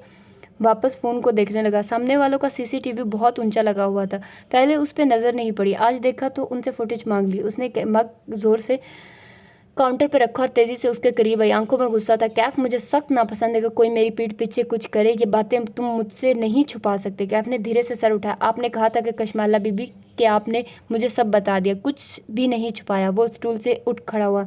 واپس فون کو دیکھنے لگا۔ سامنے والوں کا CCTV بہت اونچا لگا ہوا تھا، پہلے اس پہ نظر نہیں پڑی، آج دیکھا تو ان سے فوٹیج مانگ لی۔ اس نے مگ زور سے کاؤنٹر پہ رکھا اور تیزی سے اس کے قریب آئی، آنکھوں میں غصہ تھا۔ کیف، مجھے سخت ناپسند ہے کہ کوئی میری پیٹھ پیچھے کچھ کرے، یہ باتیں تم مجھ سے نہیں چھپا سکتے۔ کیف نے دھیرے سے سر اٹھایا۔ آپ نے کہا تھا کہ کشمالہ بی بی کہ آپ نے مجھے سب بتا دیا، کچھ بھی نہیں چھپایا۔ وہ سٹول سے اٹھ کھڑا ہوا،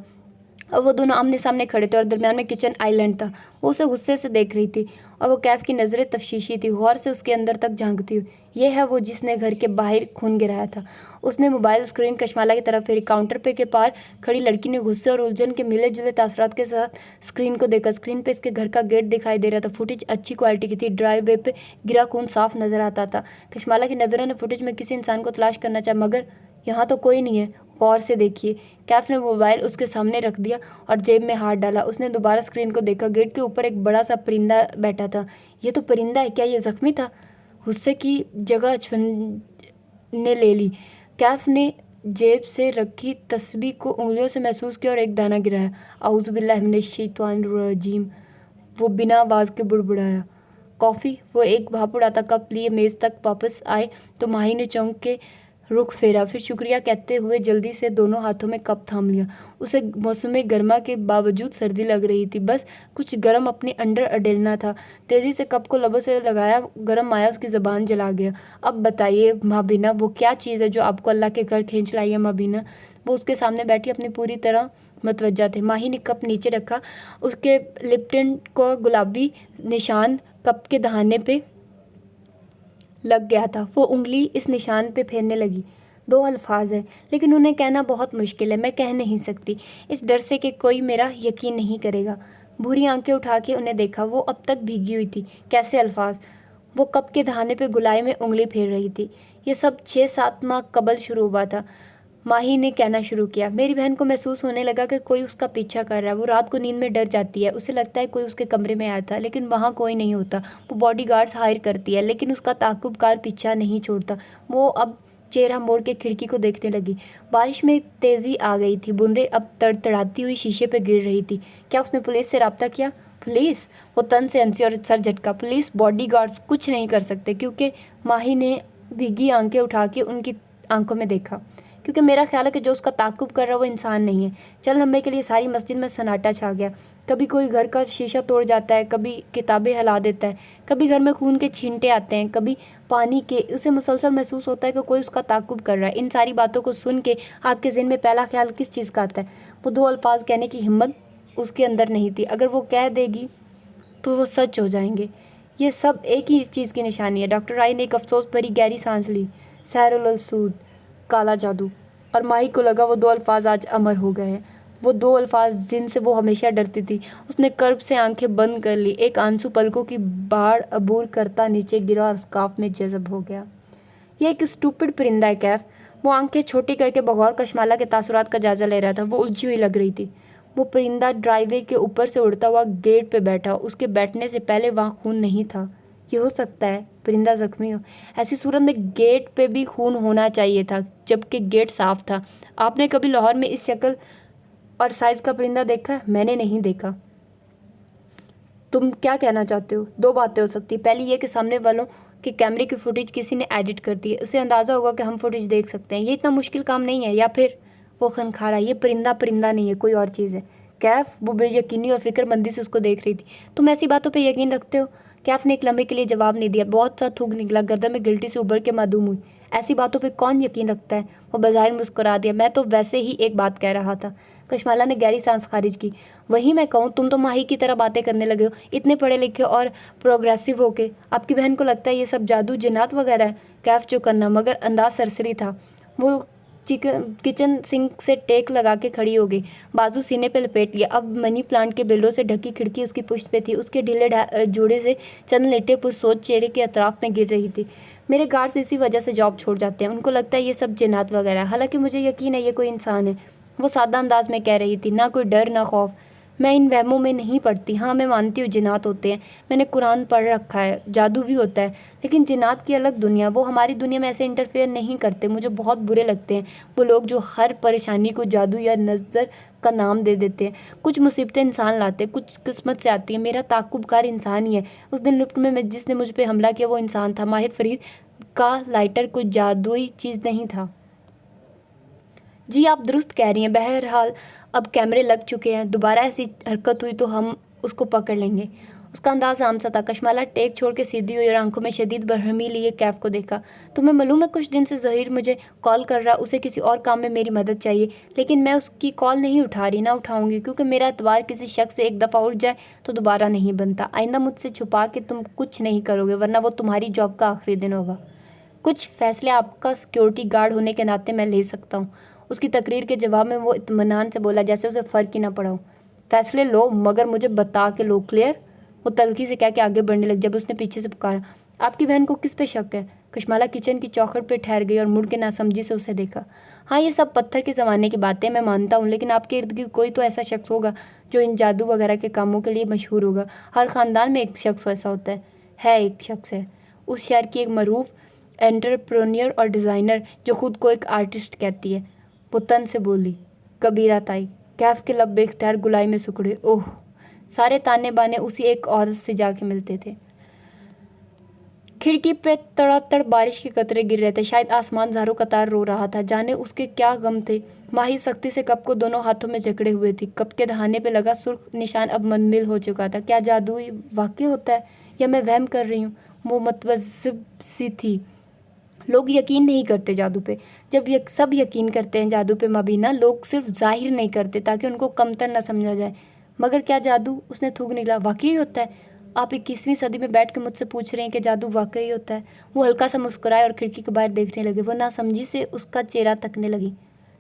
اب وہ دونوں آمنے سامنے کھڑے تھے اور درمیان میں کچن آئی لینڈ تھا۔ وہ اسے غصے سے دیکھ رہی تھی اور وہ کیف کی نظریں تفتیشی تھی، غور سے اس کے اندر تک جھانکتی ہوئی۔ یہ ہے وہ جس نے گھر کے باہر خون گرایا تھا۔ اس نے موبائل اسکرین کشمالہ کی طرف پھیری۔ کاؤنٹر پہ کے پار کھڑی لڑکی نے غصے اور الجھن کے ملے جلے تاثرات کے ساتھ اسکرین کو دیکھا۔ اسکرین پہ اس کے گھر کا گیٹ دکھائی دے رہا تھا۔ فوٹیج اچھی کوالٹی کی تھی۔ ڈرائیو وے پہ گرا خون صاف نظر آتا تھا۔ کشمالہ کی نظروں نے فوٹیج میں کسی انسان کو تلاش کرنا چاہا، مگر یہاں تو کوئی نہیں ہے، غور سے دیکھیے۔ کیف نے موبائل اس کے سامنے رکھ دیا اور جیب میں ہاتھ ڈالا۔ اس نے دوبارہ اسکرین کو دیکھا۔ گیٹ کے اوپر ایک بڑا سا پرندہ بیٹھا تھا۔ یہ تو پرندہ ہے، کیا یہ زخمی تھا؟ غصے کی جگہ نے لے لی۔ کیف نے جیب سے رکھی تسبیح کو انگلیوں سے محسوس کیا اور ایک دانہ گرایا۔ اعوذ باللہ من الشیطان الرجیم، وہ بنا آواز کے بڑبڑایا۔ کافی؟ وہ ایک بھاپ اڑاتا کپ لیے میز تک واپس آئے تو ماہی نے چونک کے رخ پھیرا، پھر شکریہ کہتے ہوئے جلدی سے دونوں ہاتھوں میں کپ تھام لیا۔ اسے موسم گرما کے باوجود سردی لگ رہی تھی، بس کچھ گرم اپنے انڈر اڈیلنا تھا۔ تیزی سے کپ کو لبوں سے لگایا، گرم آیا، اس کی زبان جلا گیا۔ اب بتائیے ماں بینا، وہ کیا چیز ہے جو آپ کو اللہ کے گھر کھینچ لائی ہے؟ ماں بینا، وہ اس کے سامنے بیٹھی اپنی پوری طرح متوجہ تھے۔ ماہی نے کپ نیچے رکھا، اس کے لپٹن کو گلابی نشان کپ کے دہانے پہ لگ گیا تھا۔ وہ انگلی اس نشان پہ پھیرنے لگی۔ 2 الفاظ ہیں، لیکن انہیں کہنا بہت مشکل ہے، میں کہہ نہیں سکتی، اس ڈر سے کہ کوئی میرا یقین نہیں کرے گا۔ بھوری آنکھیں اٹھا کے انہیں دیکھا، وہ اب تک بھیگی ہوئی تھی۔ کیسے الفاظ؟ وہ کپ کے دہانے پہ گلائی میں انگلی پھیر رہی تھی۔ یہ سب 6-7 ماہ قبل شروع ہوا تھا۔ ماہی نے کہنا شروع کیا، میری بہن کو محسوس ہونے لگا کہ کوئی اس کا پیچھا کر رہا ہے۔ وہ رات کو نیند میں ڈر جاتی ہے، اسے لگتا ہے کوئی اس کے کمرے میں آیا تھا، لیکن وہاں کوئی نہیں ہوتا۔ وہ باڈی گارڈز ہائر کرتی ہے، لیکن اس کا تعاقب کار پیچھا نہیں چھوڑتا۔ وہ اب چہرہ موڑ کے کھڑکی کو دیکھنے لگی۔ بارش میں تیزی آ گئی تھی، بوندیں اب تڑتڑاتی ہوئی شیشے پہ گر رہی تھی۔ کیا اس نے پولیس سے رابطہ کیا؟ پولیس؟ وہ تن سے ہنسی اور سر جھٹکا۔ پولیس باڈی گارڈز کچھ نہیں کر سکتے، کیونکہ ماہی نے بھیگی آنکھیں اٹھا کے ان کی آنکھوں میں دیکھا، کیونکہ میرا خیال ہے کہ جو اس کا تعاقب کر رہا ہے وہ انسان نہیں ہے۔ چل لمبے کے لیے ساری مسجد میں سناٹا چھا گیا۔ کبھی کوئی گھر کا شیشہ توڑ جاتا ہے، کبھی کتابیں ہلا دیتا ہے، کبھی گھر میں خون کے چھینٹے آتے ہیں، کبھی پانی کے۔ اسے مسلسل محسوس ہوتا ہے کہ کوئی اس کا تعاقب کر رہا ہے۔ ان ساری باتوں کو سن کے آپ کے ذہن میں پہلا خیال کس چیز کا آتا ہے؟ وہ 2 الفاظ کہنے کی ہمت اس کے اندر نہیں تھی۔ اگر وہ کہہ دے گی تو وہ سچ ہو جائیں گے۔ یہ سب ایک ہی چیز کی نشانی ہے۔ ڈاکٹر رائی نے ایک افسوس بھری گہری سانس لی۔ سحر الاسود، کالا جادو۔ اور ماہی کو لگا وہ 2 الفاظ آج امر ہو گئے ہیں، وہ 2 الفاظ جن سے وہ ہمیشہ ڈرتی تھی۔ اس نے کرب سے آنکھیں بند کر لی۔ ایک آنسو پلکوں کی باڑ عبور کرتا نیچے گرا اور اسکارف میں جذب ہو گیا۔ یہ ایک اسٹوپڈ پرندہ ہے کیف۔ وہ آنکھیں چھوٹی کر کے بغور کشمالہ کے تاثرات کا جائزہ لے رہا تھا۔ وہ الجھی ہوئی لگ رہی تھی۔ وہ پرندہ ڈرائیو وے کے اوپر سے اڑتا ہوا گیٹ پہ بیٹھا، اس کے بیٹھنے سے پہلے وہاں خون نہیں تھا۔ یہ ہو سکتا ہے پرندہ زخمی ہو، ایسی صورت میں گیٹ پہ بھی خون ہونا چاہیے تھا، جبکہ گیٹ صاف تھا۔ آپ نے کبھی لاہور میں اس شکل اور سائز کا پرندہ دیکھا ہے؟ میں نے نہیں دیکھا۔ تم کیا کہنا چاہتے ہو؟ 2 باتیں ہو سکتی، پہلی یہ کہ سامنے والوں کے کیمرے کی فوٹیج کسی نے ایڈٹ کر دی ہے، اسے اندازہ ہوگا کہ ہم فوٹیج دیکھ سکتے ہیں، یہ اتنا مشکل کام نہیں ہے، یا پھر وہ خنخارا، یہ پرندہ نہیں ہے، کوئی اور چیز ہے۔ کیف، وہ بے یقینی اور فکر مندی سے اس کو دیکھ رہی تھی۔ تم ایسی باتوں پہ یقین رکھتے ہو؟ کیف نے ایک لمحے کے لیے جواب نہیں دیا۔ بہت سا تھوک نکلا، گردن میں گلٹی سے ابھر کے معدوم ہوئی۔ ایسی باتوں پہ کون یقین رکھتا ہے؟ وہ بظاہر مسکرا دیا۔ میں تو ویسے ہی ایک بات کہہ رہا تھا۔ کشمالہ نے گہری سانس خارج کی۔ وہی میں کہوں، تم تو ماہی کی طرح باتیں کرنے لگے ہو، اتنے پڑھے لکھے اور پروگریسو ہو کے۔ آپ کی بہن کو لگتا ہے یہ سب جادو جنات وغیرہ ہے؟ کیف چپ کرنا، مگر انداز سرسری تھا۔ وہ کچن سنک سے ٹیک لگا کے کھڑی ہو گئی، بازو سینے پہ لپیٹ لیا۔ اب منی پلانٹ کے بیلوں سے ڈھکی کھڑکی اس کی پشت پہ تھی، اس کے ڈھیلے جوڑے سے چند لٹے پر سوچ چہرے کے اطراف میں گر رہی تھی۔ میرے گارڈز اسی وجہ سے جاب چھوڑ جاتے ہیں، ان کو لگتا ہے یہ سب جنات وغیرہ ہے، حالانکہ مجھے یقین ہے یہ کوئی انسان ہے۔ وہ سادہ انداز میں کہہ رہی تھی، نہ کوئی ڈر نہ خوف۔ میں ان وہموں میں نہیں پڑتی۔ ہاں میں مانتی ہوں جنات ہوتے ہیں، میں نے قرآن پڑھ رکھا ہے، جادو بھی ہوتا ہے، لیکن جنات کی الگ دنیا، وہ ہماری دنیا میں ایسے انٹرفیئر نہیں کرتے۔ مجھے بہت برے لگتے ہیں وہ لوگ جو ہر پریشانی کو جادو یا نظر کا نام دے دیتے ہیں۔ کچھ مصیبتیں انسان لاتے ہیں، کچھ قسمت سے آتی ہیں۔ میرا تعاقب کار انسان ہی ہے۔ اس دن لفٹ میں جس نے مجھ پہ حملہ کیا وہ انسان تھا۔ ماہر فرید کا لائٹر کوئی جادوئی چیز نہیں تھا۔ جی آپ درست کہہ رہی ہیں، بہرحال اب کیمرے لگ چکے ہیں، دوبارہ ایسی حرکت ہوئی تو ہم اس کو پکڑ لیں گے۔ اس کا انداز عام سا تھا۔ کشمالہ ٹیک چھوڑ کے سیدھی ہوئی اور آنکھوں میں شدید برہمی لیے کیف کو دیکھا۔ تمہیں معلوم ہے کچھ دن سے ظہیر مجھے کال کر رہا، اسے کسی اور کام میں میری مدد چاہیے، لیکن میں اس کی کال نہیں اٹھا رہی، نہ اٹھاؤں گی، کیونکہ میرا اعتبار کسی شخص سے ایک دفعہ اٹھ جائے تو دوبارہ نہیں بنتا۔ آئندہ مجھ سے چھپا کے تم کچھ نہیں کرو گے، ورنہ وہ تمہاری جاب کا آخری دن ہوگا۔ کچھ فیصلے آپ کا سیکیورٹی گارڈ ہونے کے ناطے میں لے سکتا ہوں۔ اس کی تقریر کے جواب میں وہ اطمینان سے بولا جیسے اسے فرق ہی نہ پڑا ہو۔ فیصلے لو مگر مجھے بتا کے لو، کلیئر؟ وہ تلخی سے کہہ کے آگے بڑھنے لگ جب اس نے پیچھے سے پکارا، آپ کی بہن کو کس پہ شک ہے؟ کشمالہ کچن کی چوکھٹ پہ ٹھہر گئی اور مڑ کے ناسمجھی سے اسے دیکھا۔ ہاں یہ سب پتھر کے زمانے کی باتیں میں مانتا ہوں، لیکن آپ کے ارد گرد کوئی تو ایسا شخص ہوگا جو ان جادو وغیرہ کے کاموں کے لیے مشہور ہوگا۔ ہر خاندان میں ایک شخص ایسا ہوتا ہے ایک شخص ہے اس شہر کی ایک معروف انٹرپرینیور اور ڈیزائنر جو خود کو ایک آرٹسٹ کہتی ہے۔ وہ تن سے بولی۔ کبیرہ تائی۔ کیف کے لب بے اختیار گلائی میں سکڑے۔ اوہ، سارے تانے بانے اسی ایک عورت سے جا کے ملتے تھے۔ کھڑکی پہ تڑا تڑ بارش کے قطرے گر رہے تھے، شاید آسمان زاروں قطار رو رہا تھا، جانے اس کے کیا غم تھے۔ ماہی سختی سے کپ کو دونوں ہاتھوں میں جکڑے ہوئے تھی، کپ کے دہانے پہ لگا سرخ نشان اب منمل ہو چکا تھا۔ کیا جادو واقع ہوتا ہے یا میں وہم کر رہی ہوں؟ وہ متوجب سی تھی۔ لوگ یقین نہیں کرتے جادو پہ، جب سب یقین کرتے ہیں جادو پہ مبینہ، لوگ صرف ظاہر نہیں کرتے تاکہ ان کو کمتر نہ سمجھا جائے۔ مگر کیا جادو، اس نے تھوک نکلا، واقعی ہوتا ہے؟ آپ 21ویں صدی میں بیٹھ کے مجھ سے پوچھ رہے ہیں کہ جادو واقعی ہوتا ہے؟ وہ ہلکا سا مسکرائے اور کھڑکی کے باہر دیکھنے لگے۔ وہ ناسمجھی سے اس کا چہرہ تکنے لگی۔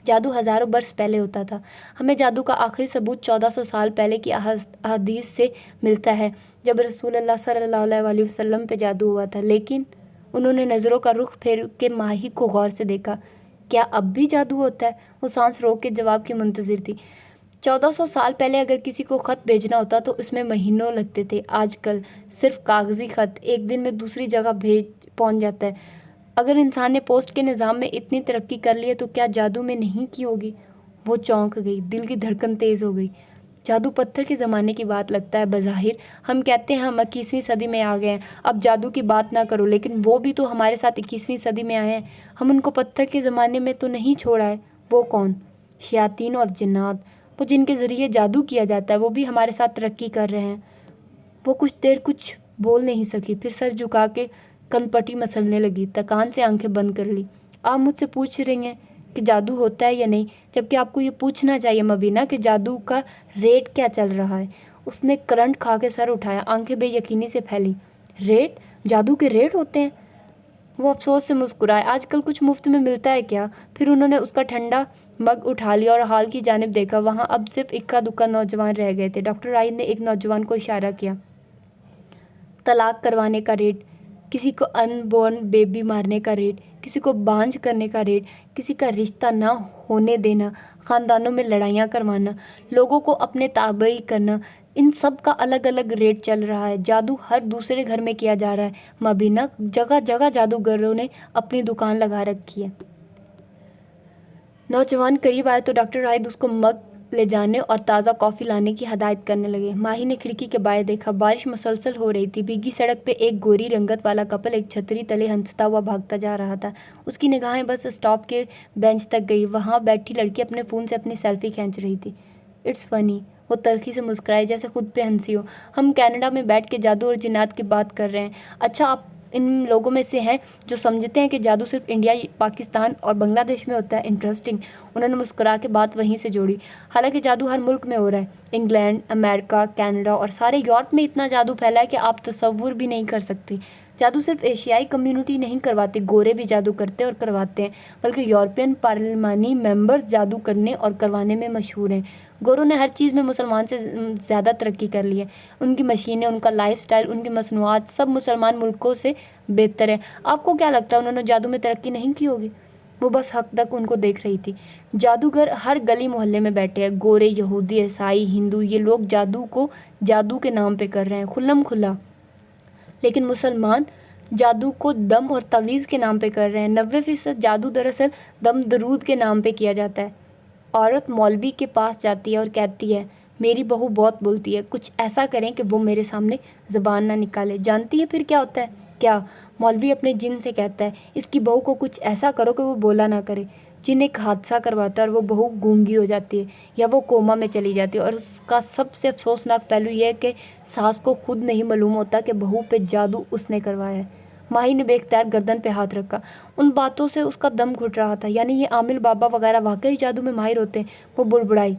جادو ہزاروں برس پہلے ہوتا تھا۔ ہمیں جادو کا آخری ثبوت 1400 سال پہلے کی احادیث سے ملتا ہے، جب رسول اللہ صلی اللہ علیہ وسلم پہ جادو ہوا تھا۔ لیکن انہوں نے نظروں کا رخ پھیر کے ماہی کو غور سے دیکھا۔ کیا اب بھی جادو ہوتا ہے؟ وہ سانس روک کے جواب کی منتظر تھی۔ 1400 سال پہلے اگر کسی کو خط بھیجنا ہوتا تو اس میں مہینوں لگتے تھے، آج کل صرف کاغذی خط ایک دن میں دوسری جگہ پہنچ جاتا ہے۔ اگر انسان نے پوسٹ کے نظام میں اتنی ترقی کر لی ہے تو کیا جادو میں نہیں کی ہوگی؟ وہ چونک گئی، دل کی دھڑکن تیز ہو گئی۔ جادو پتھر کے زمانے کی بات لگتا ہے بظاہر، ہم کہتے ہیں ہم 21ویں صدی میں آ گئے ہیں، اب جادو کی بات نہ کرو، لیکن وہ بھی تو ہمارے ساتھ 21ویں صدی میں آئے ہیں، ہم ان کو پتھر کے زمانے میں تو نہیں چھوڑا ہے۔ وہ کون؟ شیاطین اور جنات، وہ جن کے ذریعے جادو کیا جاتا ہے، وہ بھی ہمارے ساتھ ترقی کر رہے ہیں۔ وہ کچھ دیر کچھ بول نہیں سکی، پھر سر جھکا کے کن پٹی مسلنے لگی، تکان سے آنکھیں بند کر لی۔ آپ مجھ سے پوچھ رہی ہیں کہ جادو ہوتا ہے یا نہیں، جبکہ آپ کو یہ پوچھنا چاہیے مبینہ کہ جادو کا ریٹ کیا چل رہا ہے۔ اس نے کرنٹ کھا کے سر اٹھایا، آنکھیں بے یقینی سے پھیلی۔ ریٹ؟ جادو کے ریٹ ہوتے ہیں؟ وہ افسوس سے مسکرائے۔ آج کل کچھ مفت میں ملتا ہے کیا؟ پھر انہوں نے اس کا ٹھنڈا مگ اٹھا لیا اور ہال کی جانب دیکھا۔ وہاں اب صرف اکا دکا نوجوان رہ گئے تھے۔ ڈاکٹر راہید نے ایک نوجوان کو اشارہ کیا۔ طلاق کروانے کا ریٹ، کسی کو ان بورن بیبی مارنے کا ریٹ، کسی کو بانجھ کرنے کا ریٹ، کسی کا رشتہ نہ ہونے دینا، خاندانوں میں لڑائیاں کروانا، لوگوں کو اپنے تابع کرنا، ان سب کا الگ الگ ریٹ چل رہا ہے۔ جادو ہر دوسرے گھر میں کیا جا رہا ہے مبینہ، جگہ جگہ جادوگروں نے اپنی دکان لگا رکھی ہے۔ نوجوان قریب آئے تو ڈاکٹر راہید اس کو مگ لے جانے اور تازہ کافی لانے کی ہدایت کرنے لگے۔ ماہی نے کھڑکی کے باہر دیکھا، بارش مسلسل ہو رہی تھی۔ بھیگی سڑک پہ ایک گوری رنگت والا کپل ایک چھتری تلے ہنستا ہوا بھاگتا جا رہا تھا۔ اس کی نگاہیں بس اسٹاپ کے بینچ تک گئی، وہاں بیٹھی لڑکی اپنے فون سے اپنی سیلفی کھینچ رہی تھی۔ اٹس فنی، وہ تلخی سے مسکرائی جیسے خود پہ ہنسی ہو۔ ہم کینیڈا میں بیٹھ کے جادو اور جنات کی بات کر رہے ہیں۔ اچھا، آپ ان لوگوں میں سے ہیں جو سمجھتے ہیں کہ جادو صرف انڈیا، پاکستان اور بنگلہ دیش میں ہوتا ہے؟ انٹرسٹنگ، انہوں نے مسکرا کے بات وہیں سے جوڑی۔ حالانکہ جادو ہر ملک میں ہو رہا ہے، انگلینڈ، امریکہ، کینیڈا اور سارے یورپ میں اتنا جادو پھیلا ہے کہ آپ تصور بھی نہیں کر سکتی۔ جادو صرف ایشیائی کمیونٹی نہیں کرواتی، گورے بھی جادو کرتے اور کرواتے ہیں، بلکہ یورپین پارلیمانی ممبرز جادو کرنے اور کروانے میں مشہور ہیں۔ گوروں نے ہر چیز میں مسلمان سے زیادہ ترقی کر لی ہے۔ ان کی مشینیں، ان کا لائف سٹائل، ان کی مصنوعات، سب مسلمان ملکوں سے بہتر ہے۔ آپ کو کیا لگتا ہے انہوں نے جادو میں ترقی نہیں کی ہوگی؟ وہ بس حق تک ان کو دیکھ رہی تھی۔ جادوگر ہر گلی محلے میں بیٹھے ہیں، گورے، یہودی، عیسائی، ہندو، یہ لوگ جادو کو جادو کے نام پہ کر رہے ہیں، کھلم کھلا۔ لیکن مسلمان جادو کو دم اور تعویذ کے نام پہ کر رہے ہیں۔ 90% جادو دراصل دم درود کے نام پہ کیا جاتا ہے۔ عورت مولوی کے پاس جاتی ہے اور کہتی ہے، میری بہو بہت بولتی ہے، کچھ ایسا کریں کہ وہ میرے سامنے زبان نہ نکالے۔ جانتی ہے پھر کیا ہوتا ہے؟ کیا؟ مولوی اپنے جن سے کہتا ہے، اس کی بہو کو کچھ ایسا کرو کہ وہ بولا نہ کرے۔ جن ایک حادثہ کرواتا ہے اور وہ بہو گونگی ہو جاتی ہے یا وہ کوما میں چلی جاتی ہے، اور اس کا سب سے افسوسناک پہلو یہ ہے کہ ساس کو خود نہیں معلوم ہوتا کہ بہو پہ جادو اس نے کروایا ہے۔ ماہی نے بے اختیار گردن پہ ہاتھ رکھا، ان باتوں سے اس کا دم گھٹ رہا تھا۔ یعنی یہ عامل بابا وغیرہ واقعی جادو میں ماہر ہوتے ہیں؟ وہ بڑبڑائی۔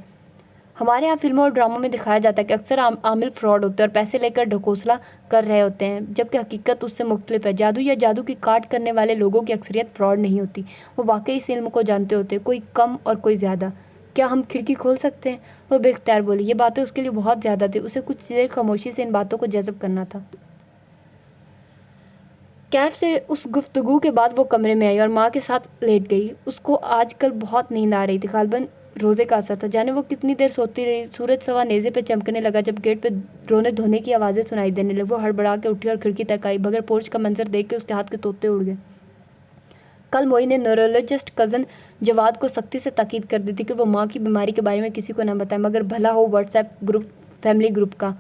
ہمارے یہاں فلموں اور ڈراموں میں دکھایا جاتا ہے کہ اکثر عامل فراڈ ہوتے ہیں اور پیسے لے کر ڈھکوسلا کر رہے ہوتے ہیں، جبکہ حقیقت اس سے مختلف ہے۔ جادو یا جادو کی کاٹ کرنے والے لوگوں کی اکثریت فراڈ نہیں ہوتی، وہ واقعی اس علم کو جانتے ہوتے ہیں، کوئی کم اور کوئی زیادہ۔ کیا ہم کھڑکی کھول سکتے ہیں؟ وہ بے اختیار بولی۔ یہ باتیں اس کے لیے بہت زیادہ تھی، اسے کچھ دیر خاموشی سے ان باتوں کو جذب کرنا تھا۔ کیف سے اس گفتگو کے بعد وہ کمرے میں آئی اور ماں کے ساتھ لیٹ گئی۔ اس کو آج کل بہت نیند آ رہی تھی، غالباً روزے کا اثر تھا، جانے وہ کتنی دیر سوتی رہی۔ سورج سوا نیزے پہ چمکنے لگا جب گیٹ پہ رونے دھونے کی آوازیں سنائی دینے لگی۔ وہ ہڑبڑا کے اٹھی اور کھڑکی تک آئی، بغیر پورچ کا منظر دیکھ کے اس کے ہاتھ کے طوطے اڑ گئے۔ کل موئی نے نیورولوجسٹ کزن جواد کو سختی سے تاکید کر دی تھی کہ وہ ماں کی بیماری کے بارے میں کسی کو نہ بتائے، مگر بھلا ہو WhatsApp group family group کا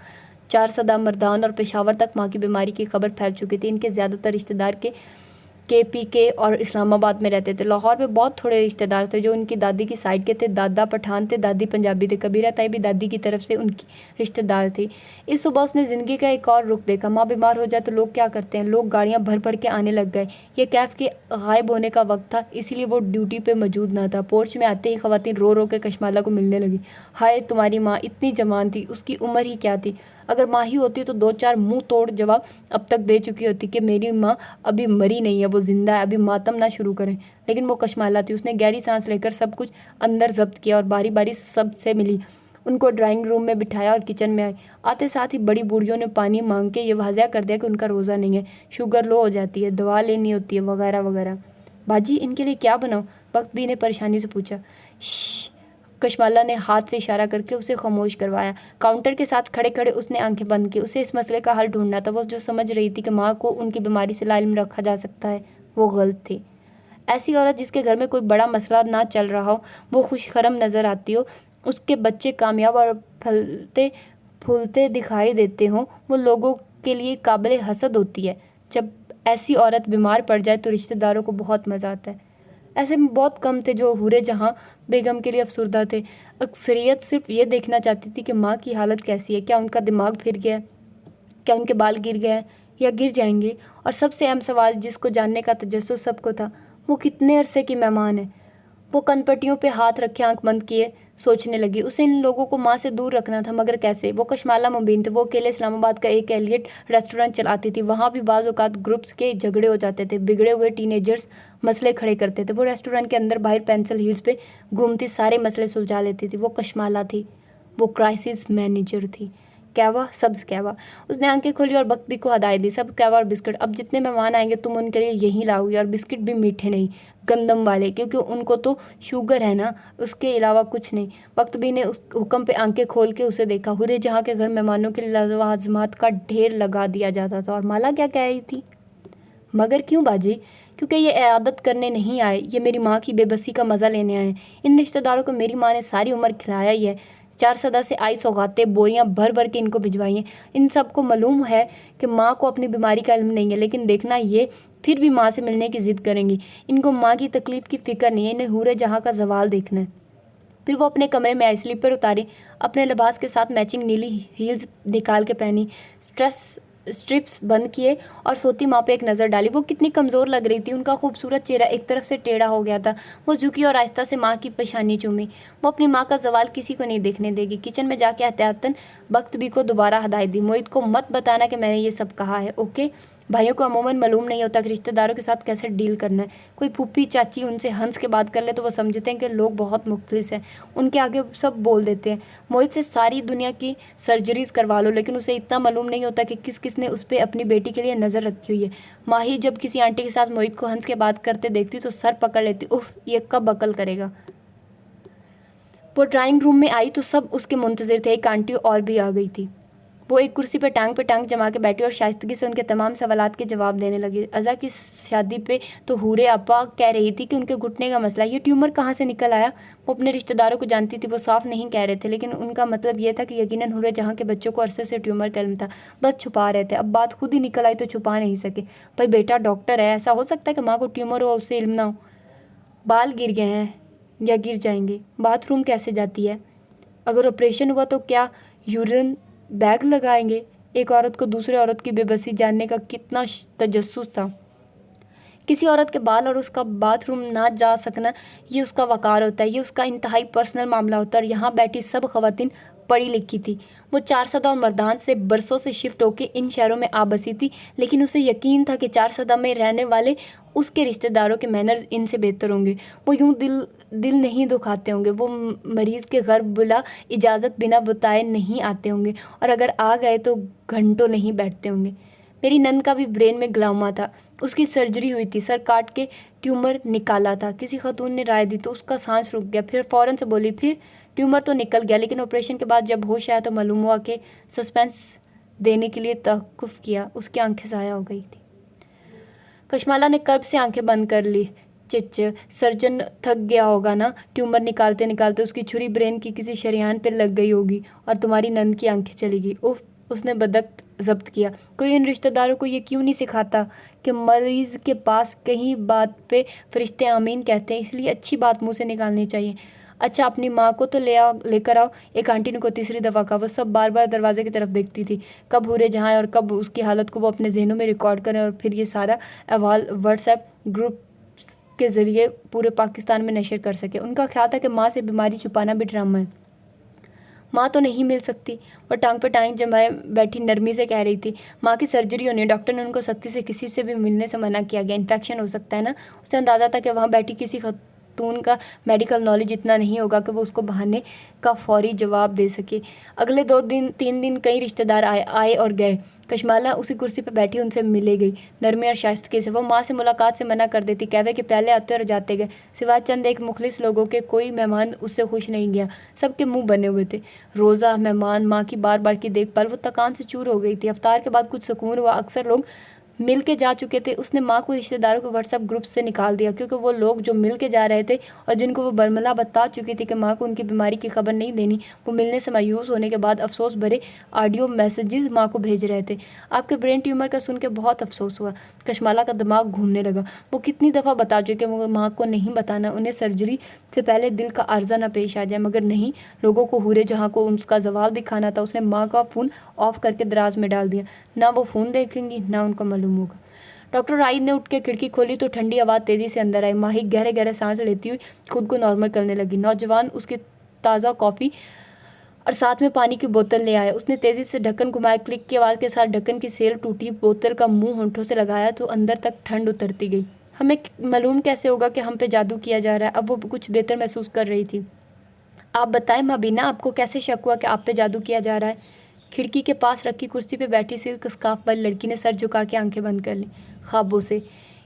4 مردان اور پشاور تک ماں کی بیماری کی خبر پھیل چکی تھی۔ ان کے زیادہ تر رشتہ دار کے پی کے اور اسلام آباد میں رہتے تھے۔ لاہور میں بہت تھوڑے رشتہ دار تھے جو ان کی دادی کی سائڈ کے تھے۔ دادا پٹھان تھے، دادی پنجابی تھے۔ کبیرہ تائی بھی دادی کی طرف سے ان کی رشتہ دار تھی۔ اس صبح اس نے زندگی کا ایک اور رخ دیکھا۔ ماں بیمار ہو جائے تو لوگ کیا کرتے ہیں؟ لوگ گاڑیاں بھر بھر کے آنے لگ گئے۔ یہ کیف کے غائب ہونے کا وقت تھا، اسی لیے وہ ڈیوٹی پہ موجود نہ تھا۔ پورچ میں آتے ہی خواتین رو رو کے کشمالہ کو ملنے لگی۔ ہائے تمہاری ماں اتنی جوان تھی، اس کی عمر ہی کیا تھی؟ اگر ماں ہی ہوتی تو 2-4 منہ توڑ جواب اب تک دے چکی ہوتی کہ میری ماں ابھی مری نہیں ہے، وہ زندہ ہے، ابھی ماتم نہ شروع کریں۔ لیکن وہ کشمالہ تھی۔ اس نے گہری سانس لے کر سب کچھ اندر ضبط کیا اور باری باری سب سے ملی، ان کو ڈرائنگ روم میں بٹھایا اور کچن میں آئی۔ آتے ساتھ ہی بڑی بوڑھیوں نے پانی مانگ کے یہ واضح کر دیا کہ ان کا روزہ نہیں ہے، شوگر لو ہو جاتی ہے، دوا لینی ہوتی ہے، وغیرہ وغیرہ۔ باجی ان کے لیے کیا بناؤں؟ وقت بھی نے پریشانی سے پوچھا۔ شش، کشمالہ نے ہاتھ سے اشارہ کر کے اسے خاموش کروایا۔ کاؤنٹر کے ساتھ کھڑے کھڑے اس نے آنکھیں بند کی۔ اسے اس مسئلے کا حل ڈھونڈنا تھا۔ وہ جو سمجھ رہی تھی کہ ماں کو ان کی بیماری سے لا علم رکھا جا سکتا ہے، وہ غلط تھی۔ ایسی عورت جس کے گھر میں کوئی بڑا مسئلہ نہ چل رہا ہو، وہ خوش خرم نظر آتی ہو، اس کے بچے کامیاب اور پھلتے پھولتے دکھائی دیتے ہوں، وہ لوگوں کے لیے قابل حسد ہوتی ہے۔ جب ایسی عورت بیمار پڑ جائے تو رشتہ داروں کو بہت مزہ آتا ہے۔ ایسے میں بہت کم تھے جو حورِ جہاں بیگم کے لیے افسردہ تھے۔ اکثریت صرف یہ دیکھنا چاہتی تھی کہ ماں کی حالت کیسی ہے، کیا ان کا دماغ پھر گیا ہے، کیا ان کے بال گر گئے ہیں یا گر جائیں گے، اور سب سے اہم سوال جس کو جاننے کا تجسس سب کو تھا، وہ کتنے عرصے کی مہمان ہے۔ وہ کن پٹیوں پہ ہاتھ رکھے آنکھ بند کیے سوچنے لگی۔ اسے ان لوگوں کو ماں سے دور رکھنا تھا، مگر کیسے؟ وہ کشمالہ مبین تھے۔ وہ اکیلے اسلام آباد کا ایک ایلیٹ ریسٹورینٹ چلاتی تھی۔ وہاں بھی بعض اوقات گروپس کے جھگڑے ہو جاتے تھے، بگڑے ہوئے ٹین ایجرز مسئلے کھڑے کرتے تھے۔ وہ ریسٹورینٹ کے اندر باہر پینسل ہیلز پہ گھومتی سارے مسئلے سلجھا لیتی تھی۔ وہ کشمالہ تھی، وہ کرائسس مینیجر تھی۔ کہوا، سبز کہوا۔ اس نے آنکھیں کھولی اور بکبی کو ہدایت دی۔ سب کہوا اور بسکٹ۔ اب جتنے مہمان آئیں گے تم ان کے لیے یہی لاؤ گی، اور بسکٹ بھی میٹھے نہیں، گندم والے، کیونکہ ان کو تو شوگر ہے نا، اس کے علاوہ کچھ نہیں۔ بکبی نے اس حکم پہ آنکھیں کھول کے اسے دیکھا۔ حورِ جہاں کے گھر مہمانوں کے لیے لوازمات کا ڈھیر لگا دیا جاتا تھا۔ اور مالا کیا کہہ رہی تھی؟ مگر کیوں باجی؟ کیونکہ یہ عیادت کرنے نہیں آئے، یہ میری ماں کی بے بسی کا مزہ لینے آئے ہیں۔ ان رشتہ داروں کو میری ماں نے ساری عمر کھلایا ہی ہے، 4 صدی سے آئی سوغاتیں بوریاں بھر بھر کے ان کو بھجوائی ہیں۔ ان سب کو معلوم ہے کہ ماں کو اپنی بیماری کا علم نہیں ہے، لیکن دیکھنا یہ پھر بھی ماں سے ملنے کی ضد کریں گی۔ ان کو ماں کی تکلیف کی فکر نہیں ہے، انہیں حورِ جہاں کا زوال دیکھنا ہے۔ پھر وہ اپنے کمرے میں آئی، سلیپر اتاری، اپنے لباس کے ساتھ میچنگ نیلی ہیلز نکال کے پہنی، اسٹرپس بند کیے اور سوتی ماں پہ ایک نظر ڈالی۔ وہ کتنی کمزور لگ رہی تھی، ان کا خوبصورت چہرہ ایک طرف سے ٹیڑھا ہو گیا تھا۔ وہ جھکی اور آہستہ سے ماں کی پیشانی چومی۔ وہ اپنی ماں کا زوال کسی کو نہیں دیکھنے دے گی۔ کچن میں جا کے احتیاطاً بکبی کو دوبارہ ہدایت دی، موئت کو مت بتانا کہ میں نے یہ سب کہا ہے، اوکے؟ بھائیوں کو عموماً معلوم نہیں ہوتا کہ رشتہ داروں کے ساتھ کیسے ڈیل کرنا ہے۔ کوئی پھوپھی چاچی ان سے ہنس کے بات کر لے تو وہ سمجھتے ہیں کہ لوگ بہت مخلص ہیں، ان کے آگے سب بول دیتے ہیں۔ موئت سے ساری دنیا کی سرجریز کروا لو، لیکن اسے اتنا معلوم نہیں ہوتا کہ کس کس نے اس پہ اپنی بیٹی کے لیے نظر رکھی ہوئی ہے۔ ماہی جب کسی آنٹی کے ساتھ موئت کو ہنس کے بات کرتے دیکھتی تو سر پکڑ لیتی، اف، یہ کب عقل کرے گا۔ وہ ڈرائنگ روم میں آئی تو سب اس کے منتظر تھے۔ ایک آنٹی اور بھی آ گئی تھی۔ وہ ایک کرسی پہ ٹانگ جما کے بیٹھی اور شائستگی سے ان کے تمام سوالات کے جواب دینے لگی۔ ازا کی شادی پہ تو حورِ آپا کہہ رہی تھی کہ ان کے گھٹنے کا مسئلہ، یہ ٹیومر کہاں سے نکل آیا؟ وہ اپنے رشتہ داروں کو جانتی تھی، وہ صاف نہیں کہہ رہے تھے، لیکن ان کا مطلب یہ تھا کہ یقیناً حورِ جہاں کے بچوں کو عرصے سے ٹیومر کا علم تھا، بس چھپا رہے تھے۔ اب بات خود ہی نکل آئی تو چھپا نہیں سکے۔ بھائی بیٹا ڈاکٹر ہے، ایسا ہو سکتا ہے کہ ماں کو ٹیومر ہو اسے علم نہ ہو؟ بال گر گئے ہیں یا گر جائیں گے؟ باتھ روم کیسے جاتی ہے؟ اگر آپریشن ہوا تو کیا یورین بیگ لگائیں گے؟ ایک عورت کو دوسرے عورت کی بے بسی جاننے کا کتنا تجسس تھا۔ کسی عورت کے بال اور اس کا باتھ روم نہ جا سکنا یہ اس کا وقار ہوتا ہے، یہ اس کا انتہائی پرسنل معاملہ ہوتا ہے، اور یہاں بیٹھی سب خواتین پڑھی لکھی تھی۔ وہ 4سدہ اور مردان سے برسوں سے شفٹ ہو کے ان شہروں میں آ بسی تھی، لیکن اسے یقین تھا کہ 4سدہ میں رہنے والے اس کے رشتہ داروں کے مینرز ان سے بہتر ہوں گے، وہ یوں دل نہیں دکھاتے ہوں گے، وہ مریض کے گھر بلا اجازت بنا بتائے نہیں آتے ہوں گے، اور اگر آ گئے تو گھنٹوں نہیں بیٹھتے ہوں گے۔ میری نند کا بھی برین میں گلاما تھا، اس کی سرجری ہوئی تھی، سر کاٹ کے ٹیومر نکالا تھا۔ کسی خاتون نے رائے دی تو اس کا سانس رک گیا، پھر فوراً سے بولی، پھر ٹیومر تو نکل گیا، لیکن آپریشن کے بعد جب ہوش آیا تو معلوم ہوا کہ سسپینس دینے کے لیے توقف کیا، اس کی آنکھیں ضائع ہو گئی تھی۔ کشمالہ نے کرب سے آنکھیں بند کر لی۔ چچ سرجن تھک گیا ہوگا نا، ٹیومر نکالتے نکالتے اس کی چھری برین کی کسی شریان پہ لگ گئی ہوگی اور تمہاری نند کی آنکھیں چلی گئی۔ اف، اس نے بدقت ضبط کیا۔ کوئی ان رشتہ داروں کو یہ کیوں نہیں سکھاتا کہ مریض کے پاس کہیں بات پہ فرشتے آمین کہتے ہیں، اس لیے اچھی بات منہ سے نکالنی چاہیے۔ اچھا اپنی ماں کو تو لے کر آؤ، ایک آنٹی نے کو تیسری دفعہ کہا۔ وہ سب بار بار دروازے کی طرف دیکھتی تھی، کب حورے جہاں اور کب اس کی حالت کو وہ اپنے ذہنوں میں ریکارڈ کریں اور پھر یہ سارا احوال واٹس ایپ گروپس کے ذریعے پورے پاکستان میں نشر کر سکے۔ ان کا خیال تھا کہ ماں سے بیماری چھپانا بھی ڈرامہ ہے۔ ماں تو نہیں مل سکتی، وہ ٹانگ پہ ٹانگ جمائے بیٹھی نرمی سے کہہ رہی تھی۔ ماں کی سرجری ہونی ہے، ڈاکٹر نے ان کو سختی سے کسی سے بھی ملنے سے منع کیا گیا، انفیکشن ہو سکتا ہے نا۔ اسے اندازہ تھا کہ وہاں بیٹھی کسی خاتون کا میڈیکل نالج اتنا نہیں ہوگا کہ وہ اس کو بہانے کا فوری جواب دے سکے۔ اگلے 3 دن کئی رشتہ دار آئے اور گئے۔ کشمالہ اسی کرسی پہ بیٹھی ان سے ملے گئی، نرمی اور شائستگی سے۔ وہ ماں سے ملاقات سے منع کر دیتی، کہتے کہ پہلے آتے اور جاتے گئے، سوائے چند ایک مخلص لوگوں کے کوئی مہمان اس سے خوش نہیں گیا۔ سب کے منہ بنے ہوئے تھے، روزہ، مہمان، ماں کی بار بار کی دیکھ بھال، وہ تکان سے چور ہو گئی تھی۔ افطار کے بعد کچھ سکون ہوا، اکثر لوگ مل کے جا چکے تھے۔ اس نے ماں کو رشتہ داروں کے واٹس ایپ گروپ سے نکال دیا، کیونکہ وہ لوگ جو مل کے جا رہے تھے اور جن کو وہ برملا بتا چکی تھی کہ ماں کو ان کی بیماری کی خبر نہیں دینی، وہ ملنے سے مایوس ہونے کے بعد افسوس بھرے آڈیو میسیجز ماں کو بھیج رہے تھے۔ آپ کے برین ٹیومر کا سن کے بہت افسوس ہوا۔ کشمالہ کا دماغ گھومنے لگا، وہ کتنی دفعہ بتا چکے وہ ماں کو نہیں بتانا، انہیں سرجری سے پہلے دل کا عارضہ نہ پیش آ جائے، مگر نہیں، لوگوں کو حورے جہاں کو اس کا زوال دکھانا تھا۔ اس نے ماں کا فون آف کر کے دراز میں ڈال دیا، نہ وہ فون دیکھیں گی نہ ان کو معلوم ہوگا۔ ڈاکٹر راہید نے اٹھ کے کھڑکی کھولی تو ٹھنڈی ہوا تیزی سے اندر آئی۔ ماہی گہرے گہرے سانس لیتی ہوئی خود کو نارمل کرنے لگی۔ نوجوان اس کی تازہ کافی اور ساتھ میں پانی کی بوتل لے آیا۔ اس نے تیزی سے ڈھکن گھمایا، کلک کی آواز کے ساتھ ڈھکن کی سیل ٹوٹی، بوتل کا منہ ہونٹوں سے لگایا تو اندر تک ٹھنڈ اترتی گئی۔ ہمیں معلوم کیسے ہوگا کہ ہم پہ جادو کیا جا رہا ہے؟ اب وہ کچھ بہتر محسوس کر رہی تھی۔ آپ بتائیں مبینہ، آپ کو کیسے شک ہوا کہ آپ پہ جادو کیا جا رہا ہے؟ کھڑکی کے پاس رکھی کرسی پہ بیٹھی سلک اسکارف والی لڑکی نے سر جھکا کے آنکھیں بند کر لیں۔ خوابوں سے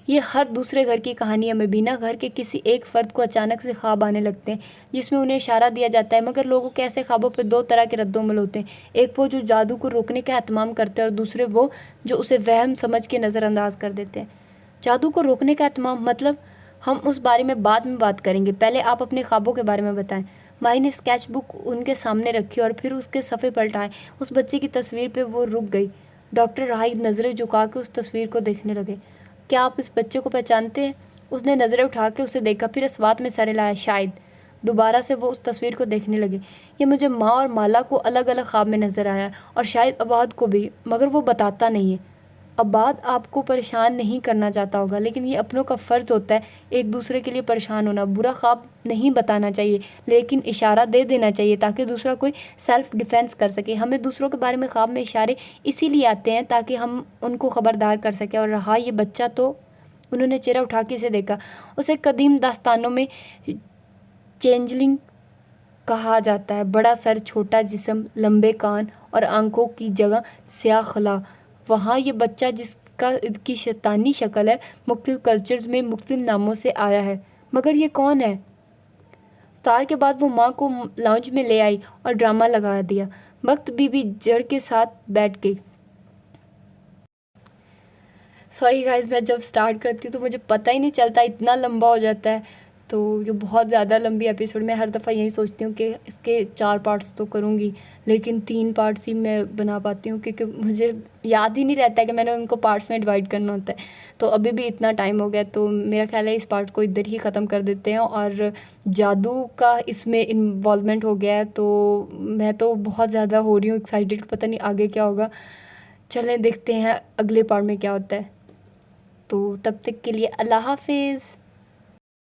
یہ ہر دوسرے گھر کی کہانی ہے مبینہ۔ گھر کے کسی ایک فرد کو اچانک سے خواب آنے لگتے ہیں جس میں انہیں اشارہ دیا جاتا ہے، مگر لوگوں کے ایسے خوابوں پہ 2 طرح کے رد و عمل ہوتے ہیں، ایک وہ جو جادو کو روکنے کا اہتمام کرتے ہیں اور دوسرے وہ جو اسے وہم سمجھ کے نظر انداز کر دیتے ہیں۔ جادو کو روکنے کا اہتمام مطلب؟ ہم اس بارے میں بعد میں بات کریں گے، پہلے آپ اپنے خوابوں کے بارے میں بتائیں۔ ماہی نے اسکیچ بک ان کے سامنے رکھی اور پھر اس کے صفحے پلٹائے۔ اس بچے کی تصویر پہ وہ رک گئی۔ ڈاکٹر راہید نظریں جھکا کے اس تصویر کو دیکھنے لگے۔ کیا آپ اس بچے کو پہچانتے ہیں؟ اس نے نظریں اٹھا کے اسے دیکھا، پھر اسوات میں سر ہلایا۔ شاید۔ دوبارہ سے وہ اس تصویر کو دیکھنے لگے۔ یہ مجھے ماں اور مالا کو الگ الگ خواب میں نظر آیا اور شاید عباد کو بھی، مگر وہ بتاتا نہیں ہے۔ عباد آپ کو پریشان نہیں کرنا چاہتا ہوگا، لیکن یہ اپنوں کا فرض ہوتا ہے ایک دوسرے کے لیے پریشان ہونا۔ برا خواب نہیں بتانا چاہیے، لیکن اشارہ دے دینا چاہیے تاکہ دوسرا کوئی سیلف ڈیفینس کر سکے۔ ہمیں دوسروں کے بارے میں خواب میں اشارے اسی لیے آتے ہیں تاکہ ہم ان کو خبردار کر سکیں۔ اور رہا یہ بچہ تو، انہوں نے چہرہ اٹھا کے اسے دیکھا، اسے قدیم داستانوں میں چینجلنگ کہا جاتا ہے۔ بڑا سر، چھوٹا جسم، لمبے کان اور آنکھوں کی جگہ سیاہ خلا۔ وہاں یہ بچہ جس کی شیطانی شکل ہے، مختلف کلچرز میں مختلف ناموں سے آیا ہے، مگر یہ کون ہے؟ افطار کے بعد وہ ماں کو لاؤنج میں لے آئی اور ڈرامہ لگا دیا۔ وقت بی بی جڑ کے ساتھ بیٹھ گئی۔ سوری گائز، میں جب سٹارٹ کرتی ہوں تو مجھے پتہ ہی نہیں چلتا، اتنا لمبا ہو جاتا ہے، تو یہ بہت زیادہ لمبی ایپیسوڈ۔ میں ہر دفعہ یہی سوچتی ہوں کہ اس کے 4 پارٹس تو کروں گی، لیکن 3 پارٹس ہی میں بنا پاتی ہوں کیونکہ مجھے یاد ہی نہیں رہتا ہے کہ میں نے ان کو پارٹس میں ڈیوائڈ کرنا ہوتا ہے۔ تو ابھی بھی اتنا ٹائم ہو گیا، تو میرا خیال ہے اس پارٹ کو ادھر ہی ختم کر دیتے ہیں۔ اور جادو کا اس میں انوالومنٹ ہو گیا ہے، تو میں تو بہت زیادہ ہو رہی ہوں ایکسائٹیڈ، پتہ نہیں آگے کیا ہوگا۔ چلیں دیکھتے ہیں اگلے پارٹ میں کیا ہوتا ہے۔ تو تب تک کے لیے اللہ حافظ.